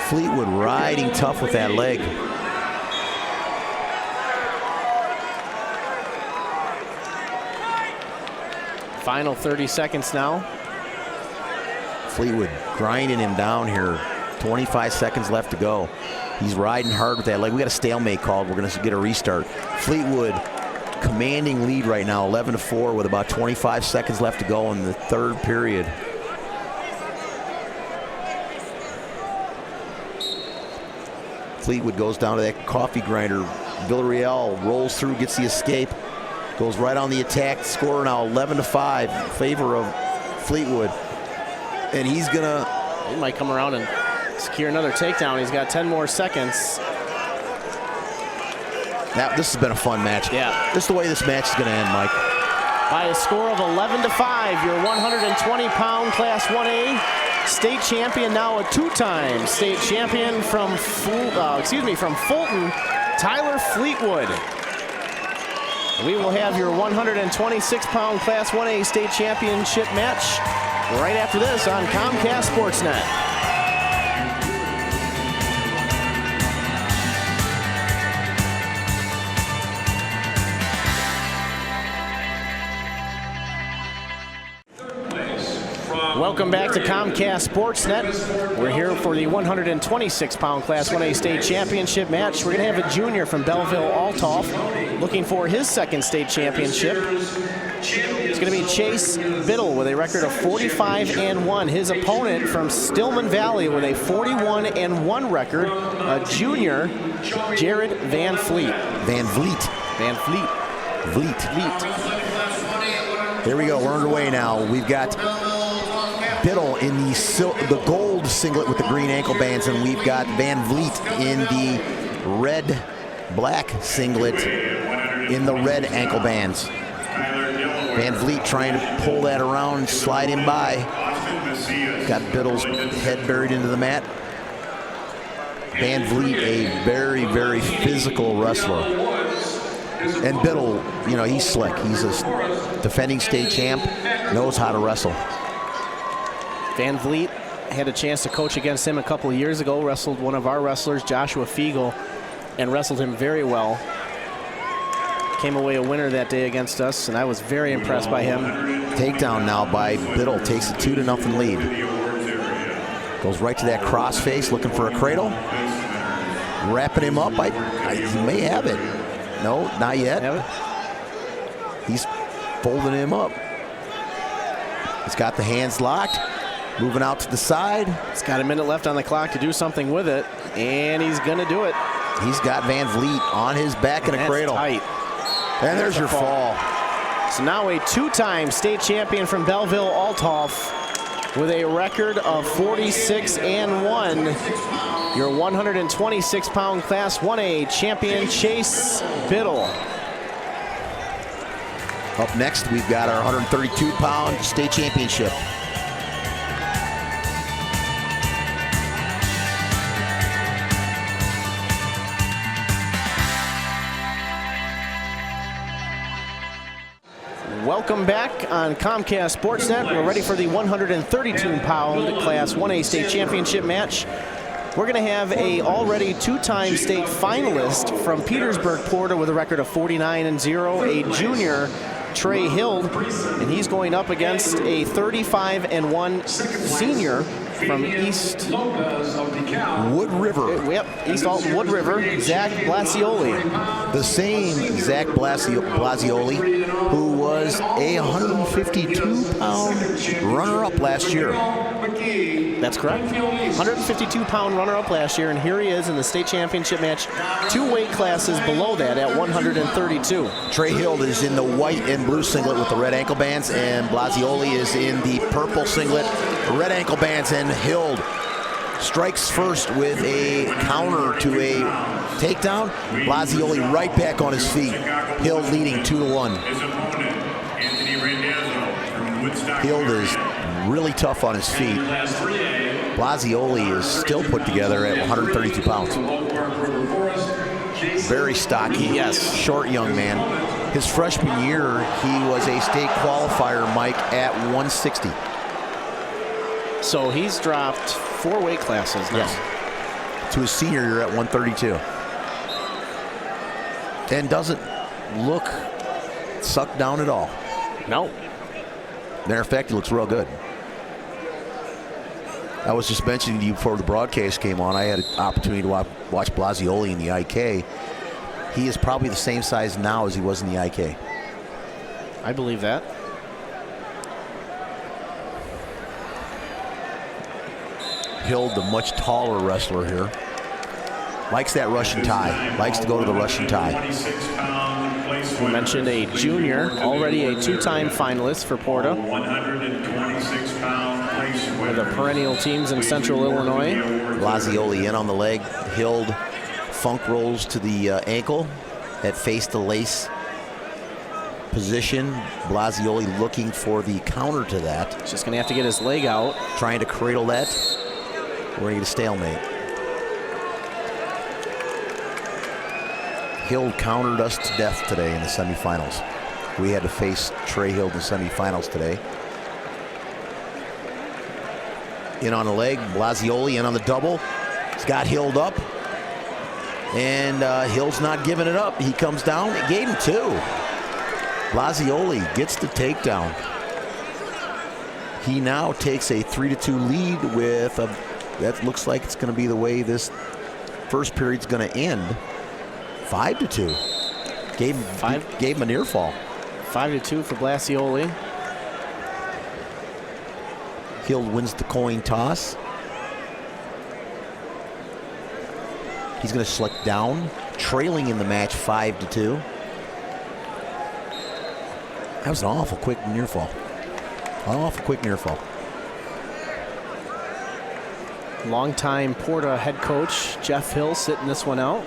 Fleetwood riding tough with that leg. Final 30 seconds now. Fleetwood grinding him down here. 25 seconds left to go. He's riding hard with that leg. We got a stalemate called. We're going to get a restart. Fleetwood commanding lead right now, 11-4 with about 25 seconds left to go in the third period. Fleetwood goes down to that coffee grinder. Villarreal rolls through, gets the escape, goes right on the attack. Score now 11-5 in favor of Fleetwood. And he might come around and secure another takedown. He's got 10 more seconds. Now, this has been a fun match. Yeah. This is the way this match is going to end, Mike. By a score of 11-5, your 120-pound Class 1A state champion, now a two-time state champion from Fulton, Tyler Fleetwood. We will have your 126-pound Class 1A state championship match right after this on Comcast Sportsnet. Welcome back to Comcast Sportsnet. We're here for the 126-pound Class 1A state championship match. We're going to have a junior from Belleville-Althoff looking for his second state championship. It's going to be Chase Biddle with a record of 45-1. His opponent from Stillman Valley with a 41-1 record, a junior, Jared Van Vliet. Here we go. We're underway now. We've got Biddle in the gold singlet with the green ankle bands, and we've got Van Vliet in the red-black singlet in the red ankle bands. Van Vliet trying to pull that around, slide him by. Got Biddle's head buried into the mat. Van Vliet, a very, very physical wrestler. And Biddle, he's slick. He's a defending state champ, knows how to wrestle. Van Vliet had a chance to coach against him a couple of years ago, wrestled one of our wrestlers, Joshua Fiegel, and wrestled him very well. Came away a winner that day against us, and I was very impressed by him. Takedown now by Biddle, takes a 2-0 lead. Goes right to that crossface, looking for a cradle. Wrapping him up, he may have it. No, not yet. He's folding him up. He's got the hands locked. Moving out to the side. He's got a minute left on the clock to do something with it, and he's going to do it. He's got Van Vliet on his back in a cradle. Tight. And there's your fall. So now a two-time state champion from Belleville-Althoff with a record of 46-1. Your 126-pound Class 1A champion, Chase Biddle. Up next, we've got our 132-pound state championship. Welcome back on Comcast Sportsnet. We're ready for the 132-pound Class 1A state championship match. We're going to have a already two-time state finalist from Petersburg, Florida with a record of 49-0, a junior, Trey Hild, and he's going up against a 35-1 senior from East Wood River. East Alton Wood River, Zach Blasioli. The same Zach Blasioli, who was a 152-pound runner-up last year. That's correct. 152-pound runner-up last year, and here he is in the state championship match, two weight classes below that at 132. Trey Hild is in the white and blue singlet with the red ankle bands, and Blasioli is in the purple singlet, red ankle bands, and Hild strikes first with a counter to a takedown. Blasioli right back on his feet. Hild leading 2-1. Hild is really tough on his feet. Blasioli is still put together at 132 pounds. Very stocky, Yes. short young man. His freshman year, he was a state qualifier, Mike, at 160. So he's dropped 4 weight classes now. Yes. To his senior year at 132. And doesn't look sucked down at all. No. Matter of fact, he looks real good. I was just mentioning to you before the broadcast came on, I had an opportunity to watch Blasioli in the IK. He is probably the same size now as he was in the IK. I believe that. Hild, the much taller wrestler here. Likes that Russian tie. Likes to go to the Russian tie. We mentioned a junior, already a 2-time finalist for Porta. 126-pound place One of winner. the perennial teams in Central Illinois. Blasioli in on the leg. Hild funk rolls to the ankle that faced the lace position. Blasioli looking for the counter to that. Just going to have to get his leg out. Trying to cradle that. We're going to get a stalemate. Hild countered us to death today in the semifinals. We had to face Trey Hild in the semifinals today. In on the leg, Blasioli in on the double. He's got Hild up. And Hild's not giving it up. He comes down, it gave him 2. Blasioli gets the takedown. He now takes a 3-2 lead with a, that looks like it's going to be the way this first period's going to end. 5-2. Gave him a near fall. 5-2 for Blasioli. Hild wins the coin toss. He's going to select down, trailing in the match 5-2. That was an awful quick near fall. An awful quick near fall. Longtime Porta head coach Jeff Hill sitting this one out.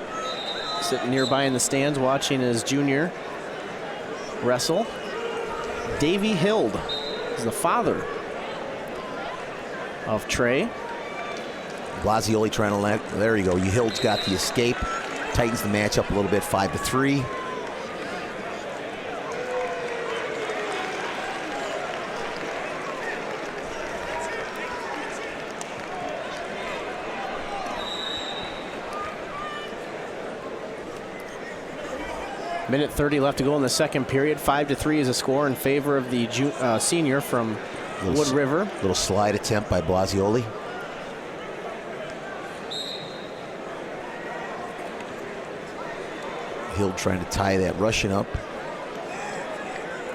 Sitting nearby in the stands watching his junior wrestle. Davey Hild is the father of Trey. Blasioli trying to land. There you go. Hild's got the escape. Tightens the match up a little bit, 5-3. Minute 30 left to go in the second period. 5-3 is a score in favor of the senior from Wood River. Little slide attempt by Blasioli. Hild trying to tie that Russian up.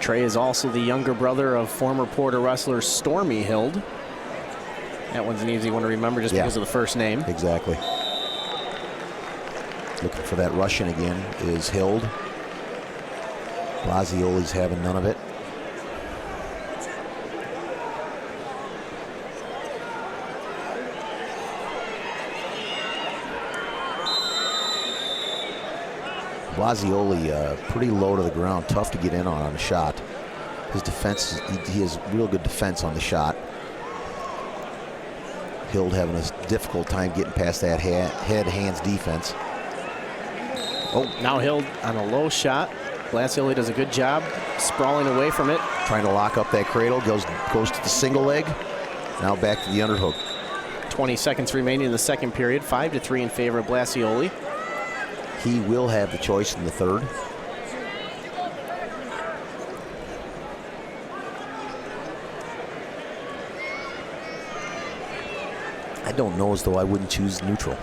Trey is also the younger brother of former Porta wrestler Stormy Hild. That one's an easy one to remember just because of the first name. Exactly. Looking for that Russian again is Hild. Blasioli's having none of it. Blasioli pretty low to the ground, tough to get in on a shot. His defense, he has real good defense on the shot. Hild having a difficult time getting past that head-hands defense. Oh, now Hild on a low shot. Blasioli does a good job sprawling away from it. Trying to lock up that cradle, goes to the single leg. Now back to the underhook. 20 seconds remaining in the second period. 5-3 in favor of Blasioli. He will have the choice in the third. I don't know as though I wouldn't choose neutral.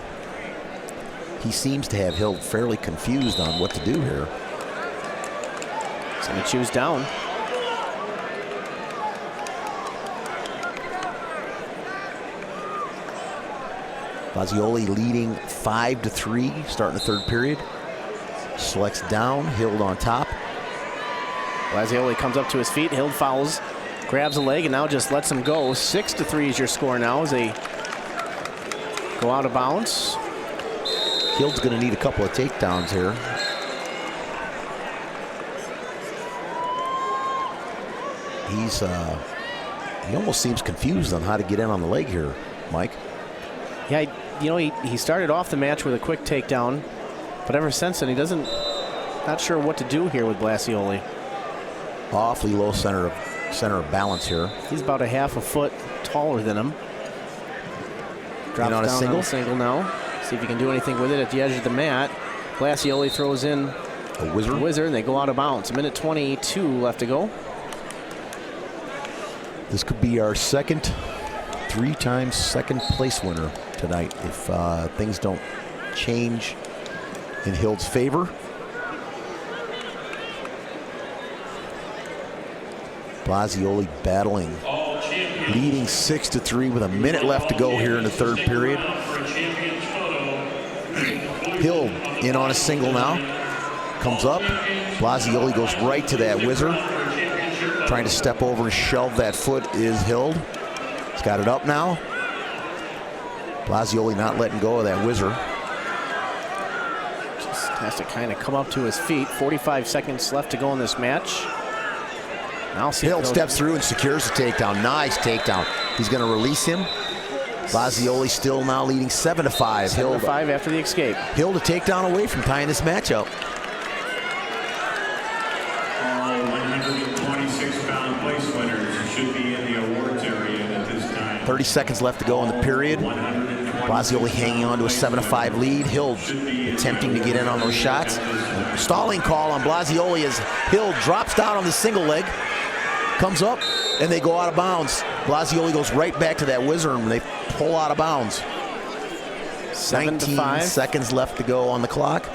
He seems to have Hild fairly confused on what to do here. He's going to choose down. Blasioli leading 5-3, starting the third period. Selects down, Hild on top. Blasioli comes up to his feet. Hild fouls, grabs a leg, and now just lets him go. 6-3 is your score now as they go out of bounds. Hild's going to need a couple of takedowns here. He almost seems confused on how to get in on the leg here. Mike? Yeah, you know, he started off the match with a quick takedown, but ever since then, not sure what to do here with Blasioli. Awfully low center of balance here. He's about a half a foot taller than him. Drops on a down single? on a single now. See if he can do anything with it at the edge of the mat. Blasioli throws in a whizzer, and they go out of bounds. 1:22 left to go. This could be our second, 3-time second place winner tonight if things don't change in Hild's favor. Blasioli battling, leading 6-3 with a minute left to go here in the third period. Hild in on a single now, comes up. Blasioli goes right to that whizzer. Trying to step over and shove that foot is Hild. He's got it up now. Blasioli not letting go of that whizzer. Just has to kind of come up to his feet. 45 seconds left to go in this match. Now Hild steps through and secures the takedown. Nice takedown. He's going to release him. Blasioli still now leading 7-5. 7-5 after the escape. Hild a takedown away from tying this match up. All 126-pound place winners should be in the awards area at this time. 30 seconds left to go in the period. Blasioli hanging on to a 7-5 lead. Hild attempting to get in on those shots. Stalling call on Blasioli as Hild drops down on the single leg. Comes up, and they go out of bounds. Blasioli goes right back to that whizzer, and they pull out of bounds. 19 seconds left to go on the clock.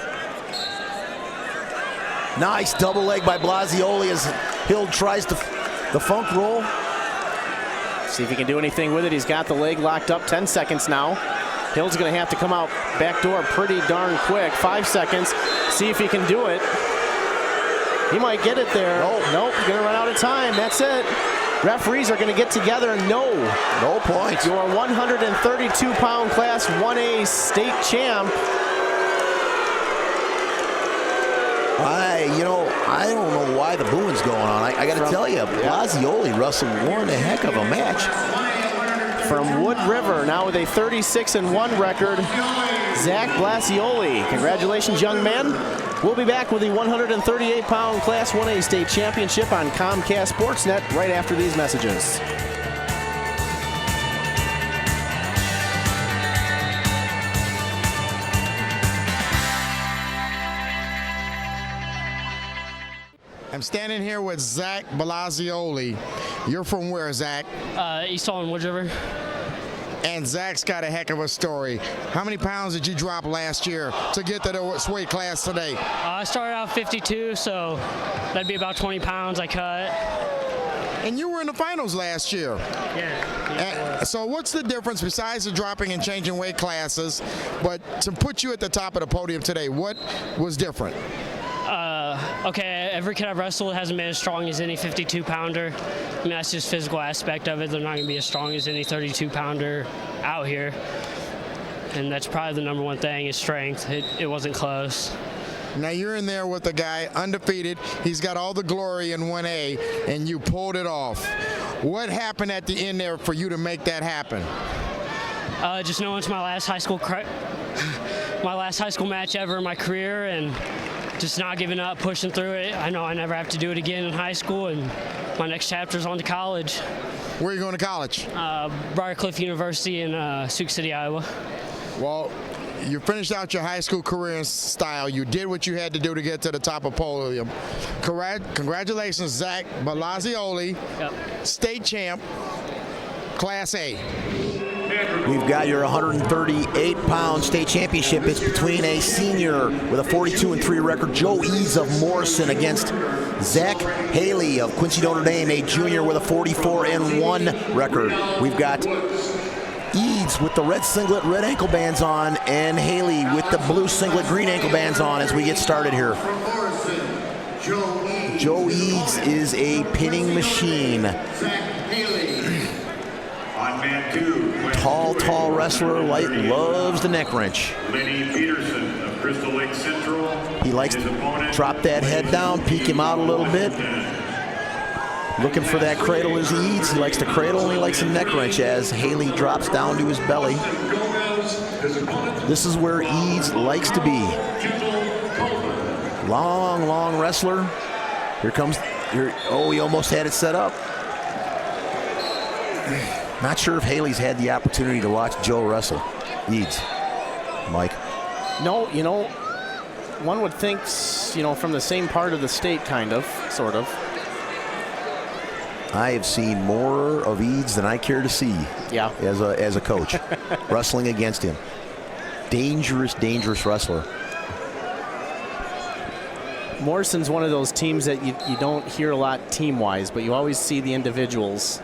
Nice double leg by Blasioli as Hild tries the funk roll. See if he can do anything with it. He's got the leg locked up. 10 seconds now. Hild's going to have to come out back door pretty darn quick. 5 seconds. See if he can do it. He might get it there. Nope, he's going to run out of time. That's it. Referees are going to get together. No points. Your 132-pound Class 1A state champ. I don't know why the booing's going on. I got to tell you, Blasioli wrestled one heck of a match. From Wood River, now with a 36-1 record, Zach Blasioli. Congratulations, young man. We'll be back with the 138-pound Class 1A state championship on Comcast Sportsnet right after these messages. I'm standing here with Zach Blasioli. You're from where, Zach? East Hall and Wood River. And Zach's got a heck of a story. How many pounds did you drop last year to get to the weight class today? I started out 52, so that'd be about 20 pounds I cut. And you were in the finals last year. Yeah. So what's the difference besides the dropping and changing weight classes, but to put you at the top of the podium today, what was different? Okay, every kid I've wrestled hasn't been as strong as any 52-pounder. I mean, that's just physical aspect of it. They're not going to be as strong as any 32-pounder out here. And that's probably the number one thing is strength. It wasn't close. Now you're in there with a guy undefeated. He's got all the glory in 1A, and you pulled it off. What happened at the end there for you to make that happen? Just knowing it's my last high school match ever in my career, and just not giving up, pushing through it. I know I never have to do it again in high school, and my next chapter is on to college. Where are you going to college? Briarcliff University in Sioux City, Iowa. Well, you finished out your high school career in style. You did what you had to do to get to the top of podium. Congratulations, Zach Blasioli, state champ, Class A. We've got your 138-pound state championship. It's between a senior with a 42-3 record, Joe Eads of Morrison, against Zach Haley of Quincy Notre Dame, a junior with a 44-1 record. We've got Eads with the red singlet, red ankle bands on, and Haley with the blue singlet, green ankle bands on as we get started here. Joe Eads is a pinning machine. On mat 2, Tall wrestler, loves the neck wrench. Lenny Peterson of Crystal Lake Central. He likes to drop that head down, peek him out a little bit. Looking for that cradle is Eads. He likes to cradle and he likes a neck wrench as Haley drops down to his belly. This is where Eads likes to be. Long, long wrestler. Here comes, oh, he almost had it set up. Not sure if Haley's had the opportunity to watch Joe wrestle. Eads. Mike. No, you know, one would think, you know, from the same part of the state, kind of, sort of. I have seen more of Eads than I care to see. Yeah. As a coach, wrestling against him. Dangerous, dangerous wrestler. Morrison's one of those teams that you don't hear a lot team-wise, but you always see the individuals.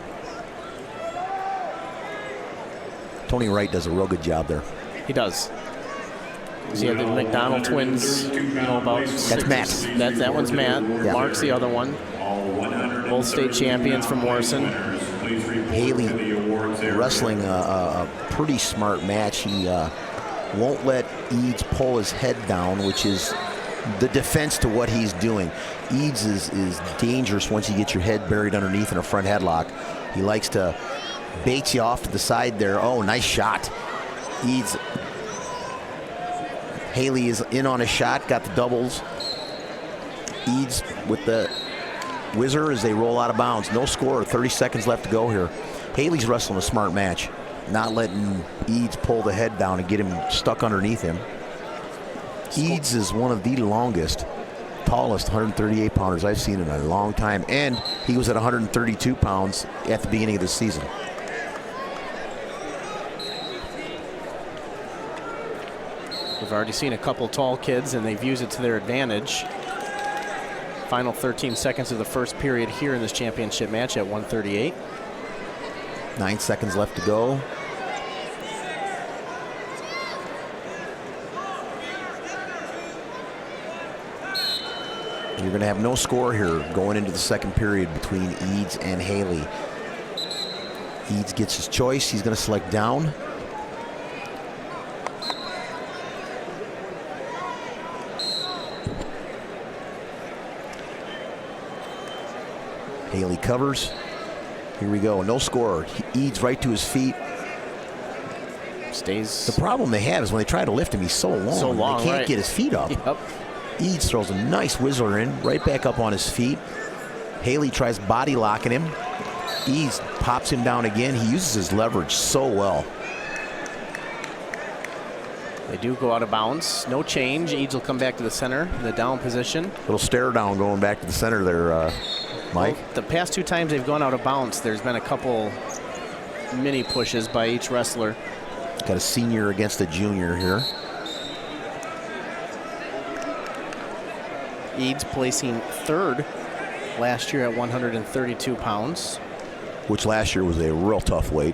Tony Wright does a real good job there. He does. You have the McDonald twins, you know about. That's Matt. That one's Matt. Yeah. Mark's the other one. Both state champions from Morrison. Haley wrestling a pretty smart match. He won't let Eads pull his head down, which is the defense to what he's doing. Eads is dangerous once you get your head buried underneath in a front headlock. He likes to bait you off to the side there. Oh, nice shot. Eads. Haley is in on a shot, got the doubles. Eads with the whizzer as they roll out of bounds. No score, 30 seconds left to go here. Haley's wrestling a smart match, not letting Eads pull the head down and get him stuck underneath him. Eads is one of the longest, tallest 138 pounders I've seen in a long time, and he was at 132 pounds at the beginning of the season. We've already seen a couple tall kids, and they've used it to their advantage. Final 13 seconds of the first period here in this championship match at 138. 9 seconds left to go. You're going to have no score here going into the second period between Eads and Haley. Eads gets his choice. He's going to select down. Haley covers. Here we go. No score. Eads right to his feet. Stays. The problem they have is when they try to lift him, he's so long. So long, they can't right. get his feet up. Yep. Eads throws a nice whizzler in, right back up on his feet. Haley tries body locking him. Eads pops him down again. He uses his leverage so well. They do go out of bounds. No change. Eads will come back to the center in the down position. Little stare down going back to the center there, Mike. Well, the past two times they've gone out of bounds, there's been a couple mini pushes by each wrestler. Got a senior against a junior here. Eads placing third last year at 132 pounds. Which last year was a real tough weight.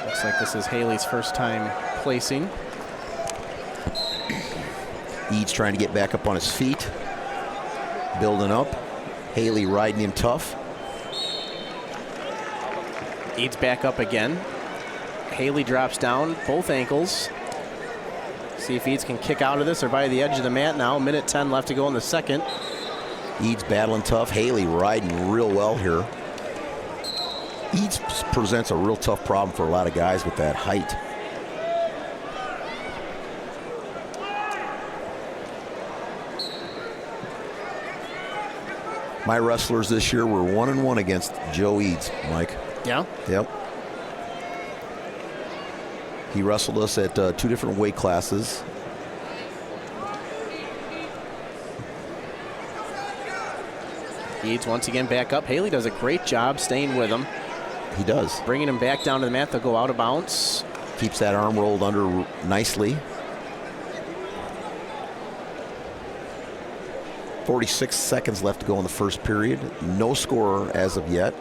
Looks like this is Haley's first time placing. Eads trying to get back up on his feet. Building up. Haley riding him tough. Eads back up again. Haley drops down, both ankles. See if Eads can kick out of this or by the edge of the mat now. Minute 10 left to go in the second. Eads battling tough. Haley riding real well here. Eads presents a real tough problem for a lot of guys with that height. My wrestlers this year were 1-1 against Joe Eads, Mike. Yeah? Yep. He wrestled us at 2 different weight classes. Eads once again back up. Haley does a great job staying with him. He does. Bringing him back down to the mat. They'll go out of bounds. Keeps that arm rolled under nicely. 46 seconds left to go in the first period. No score as of yet.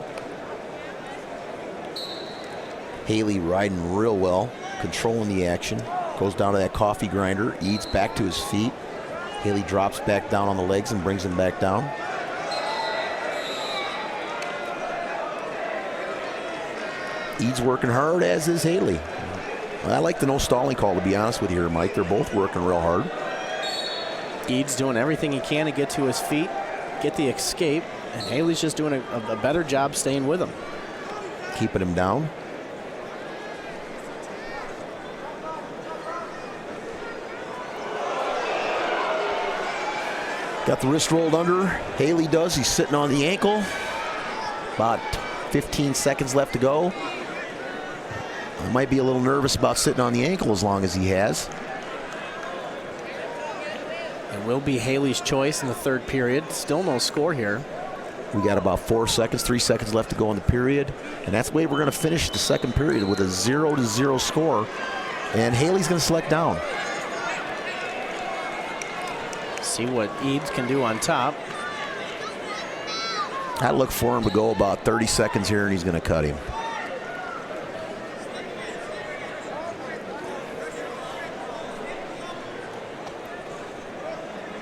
Haley riding real well, controlling the action. Goes down to that coffee grinder. Eads back to his feet. Haley drops back down on the legs and brings him back down. Eads working hard, as is Haley. I like the no stalling call, to be honest with you here, Mike. They're both working real hard. Eads doing everything he can to get to his feet, get the escape, and Haley's just doing a better job staying with him. Keeping him down. Got the wrist rolled under. Haley does. He's sitting on the ankle. About 15 seconds left to go. I might be a little nervous about sitting on the ankle as long as he has. It will be Haley's choice in the third period. Still no score here. We got about 4 seconds, 3 seconds left to go in the period. And that's the way we're going to finish the second period, with a 0-0 score. And Haley's going to select down. See what Eads can do on top. I look for him to go about 30 seconds here, and he's going to cut him.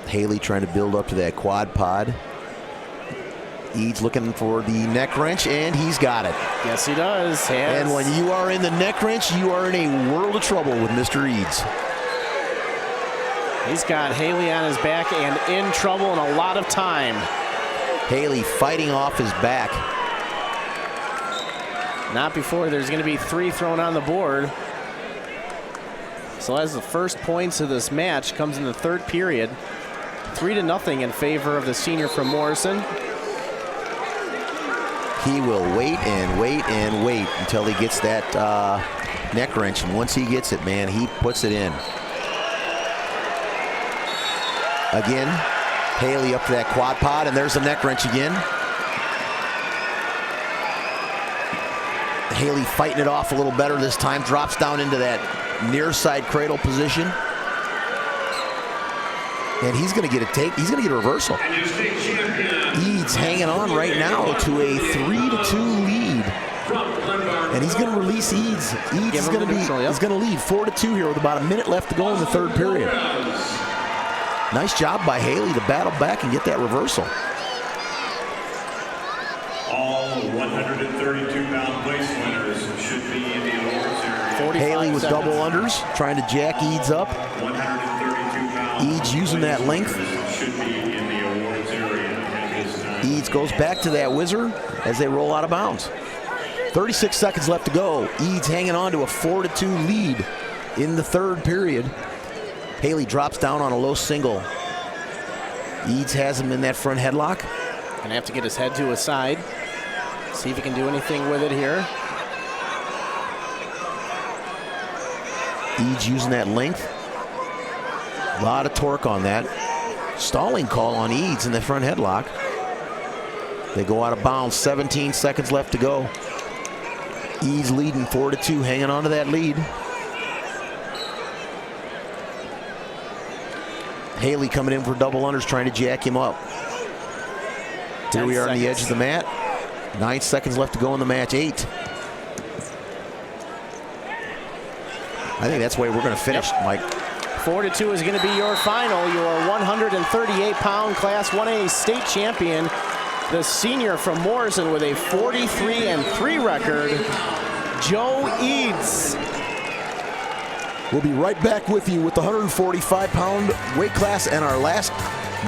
Haley trying to build up to that quad pod. Eads looking for the neck wrench, and he's got it. Yes, he does. And when you are in the neck wrench, you are in a world of trouble with Mr. Eads. He's got Haley on his back and in trouble in a lot of time. Haley fighting off his back. Not before there's going to be 3 thrown on the board. So as the first points of this match comes in the third period, 3-0 in favor of the senior from Morrison. He will wait and wait and wait until he gets that neck wrench. And once he gets it, man, he puts it in. Again, Haley up to that quad pod, and there's the neck wrench again. Haley fighting it off a little better this time, drops down into that near side cradle position. And he's going to get a take. He's going to get a reversal. Eads hanging on right now to a 3-2 lead. And he's going to release Eads. Eads is going to he's going to lead 4-2 here with about a minute left to go in the third period. Nice job by Haley to battle back and get that reversal. All 132-pound place winners should be in the awards area. Haley with double unders, trying to jack Eads up. 132-pound Eads using that length. should be in the awards area at this time. Eads goes back to that whizzer as they roll out of bounds. 36 seconds left to go. Eads hanging on to a 4-2 lead in the third period. Haley drops down on a low single. Eads has him in that front headlock. Gonna have to get his head to his side. See if he can do anything with it here. Eads using that length. A lot of torque on that. Stalling call on Eads in the front headlock. They go out of bounds. 17 seconds left to go. Eads leading 4-2, hanging on to that lead. Haley coming in for double unders, trying to jack him up. Here we are on the edge of the mat. 9 seconds left to go in the match. 8. I think that's the way we're going to finish, Mike. 4-2 is going to be your final. Your 138-pound Class 1A state champion, the senior from Morrison with a 43-3 record, Joe Eads. We'll be right back with you with the 145-pound weight class and our last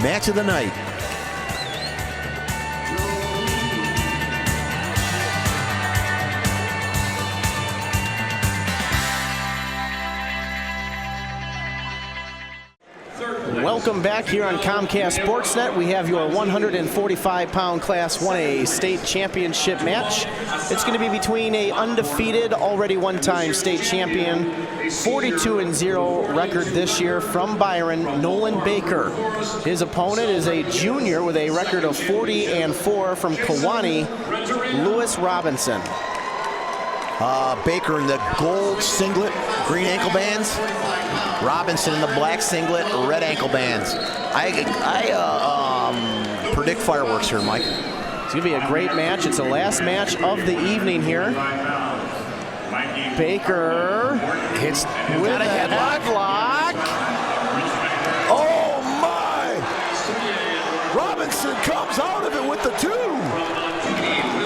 match of the night. Welcome back here on Comcast Sportsnet. We have your 145-pound Class 1A state championship match. It's going to be between a undefeated, already one-time state champion, 42-0 record this year from Byron, Nolan Baker. His opponent is a junior with a record of 40-4 from Kewanee, Lewis Robinson. Baker in the gold singlet, green ankle bands. Robinson in the black singlet, red ankle bands. I predict fireworks here, Mike. It's going to be a great match. It's the last match of the evening here. Baker hits with a headlock. Oh, my! Robinson comes out of it with the 2.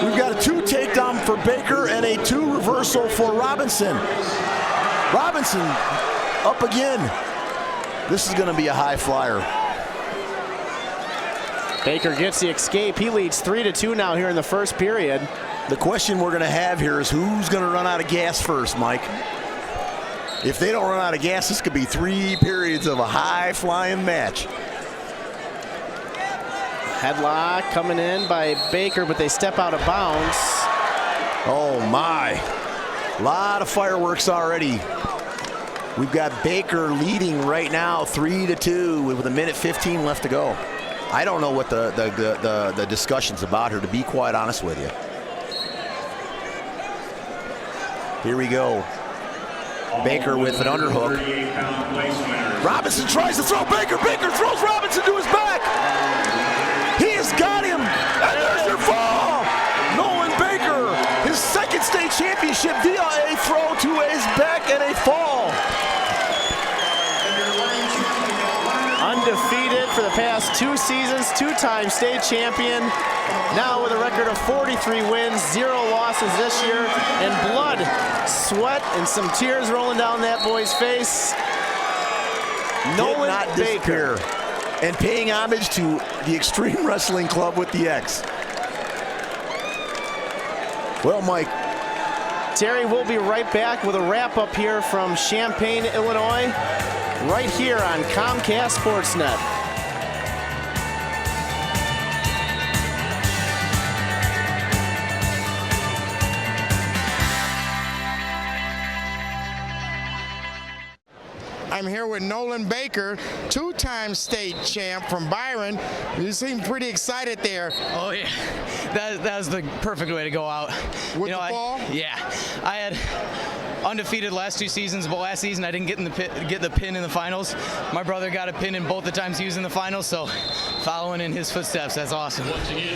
We've got a 2 takedown for Baker and a 2 reversal for Robinson. Robinson up again. This is going to be a high flyer. Baker gets the escape. He leads 3-2 now here in the first period. The question we're going to have here is who's going to run out of gas first, Mike? If they don't run out of gas, this could be 3 periods of a high-flying match. Headlock coming in by Baker, but they step out of bounds. Oh, my. A lot of fireworks already. We've got Baker leading right now 3-2 with 1:15 left to go. I don't know what the discussion's about here, to be quite honest with you. Here we go. Baker with an underhook. Robinson tries to throw Baker. Baker throws Robinson to his back. He has got him. And there's your fall. Nolan Baker, his second state championship via a throw to his back and a fall. Undefeated for the past 2 seasons, 2-time state champion. Now with a record of 43 wins, 0 losses this year, and blood, sweat, and some tears rolling down that boy's face. Nolan not Baker. disappear. And paying homage to the Extreme Wrestling Club with the X. Well, Mike. Terry, we'll be right back with a wrap-up here from Champaign, Illinois, right here on Comcast Sportsnet. I'm here with Nolan Baker, 2-time state champ from Byron. You seem pretty excited there. Oh yeah, that was the perfect way to go out. With the ball? I had undefeated last 2 seasons, but last season I didn't get the pin in the finals. My brother got a pin in both the times he was in the finals, so following in his footsteps, that's awesome.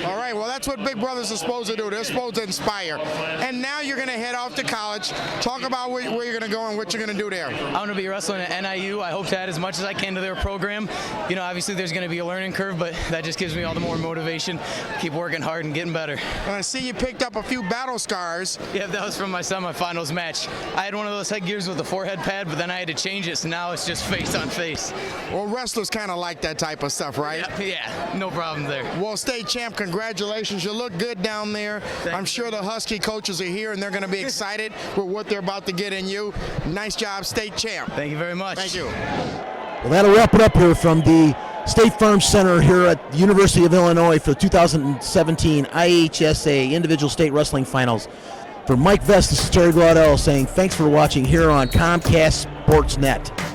All right, well, that's what big brothers are supposed to do. They're supposed to inspire. And now you're going to head off to college. Talk about where you're going to go and what you're going to do there. I'm going to be wrestling at NIU. I hope to add as much as I can to their program. You know, obviously there's going to be a learning curve, but that just gives me all the more motivation. Keep working hard and getting better. I see you picked up a few battle scars. Yeah, that was from my semifinals match. I had one of those headgears with a forehead pad, but then I had to change it, so now it's just face on face. Well, wrestlers kind of like that type of stuff, right? Yeah, no problem there. Well, state champ, congratulations. You look good down there. I'm sure the Husky coaches are here, and they're going to be excited with what they're about to get in you. Nice job, state champ. Thank you very much. Thank you. Well, that'll wrap it up here from the State Farm Center here at the University of Illinois for the 2017 IHSA Individual State Wrestling Finals. For Mike Vest, this is Terry Glaudel saying thanks for watching here on Comcast Sportsnet.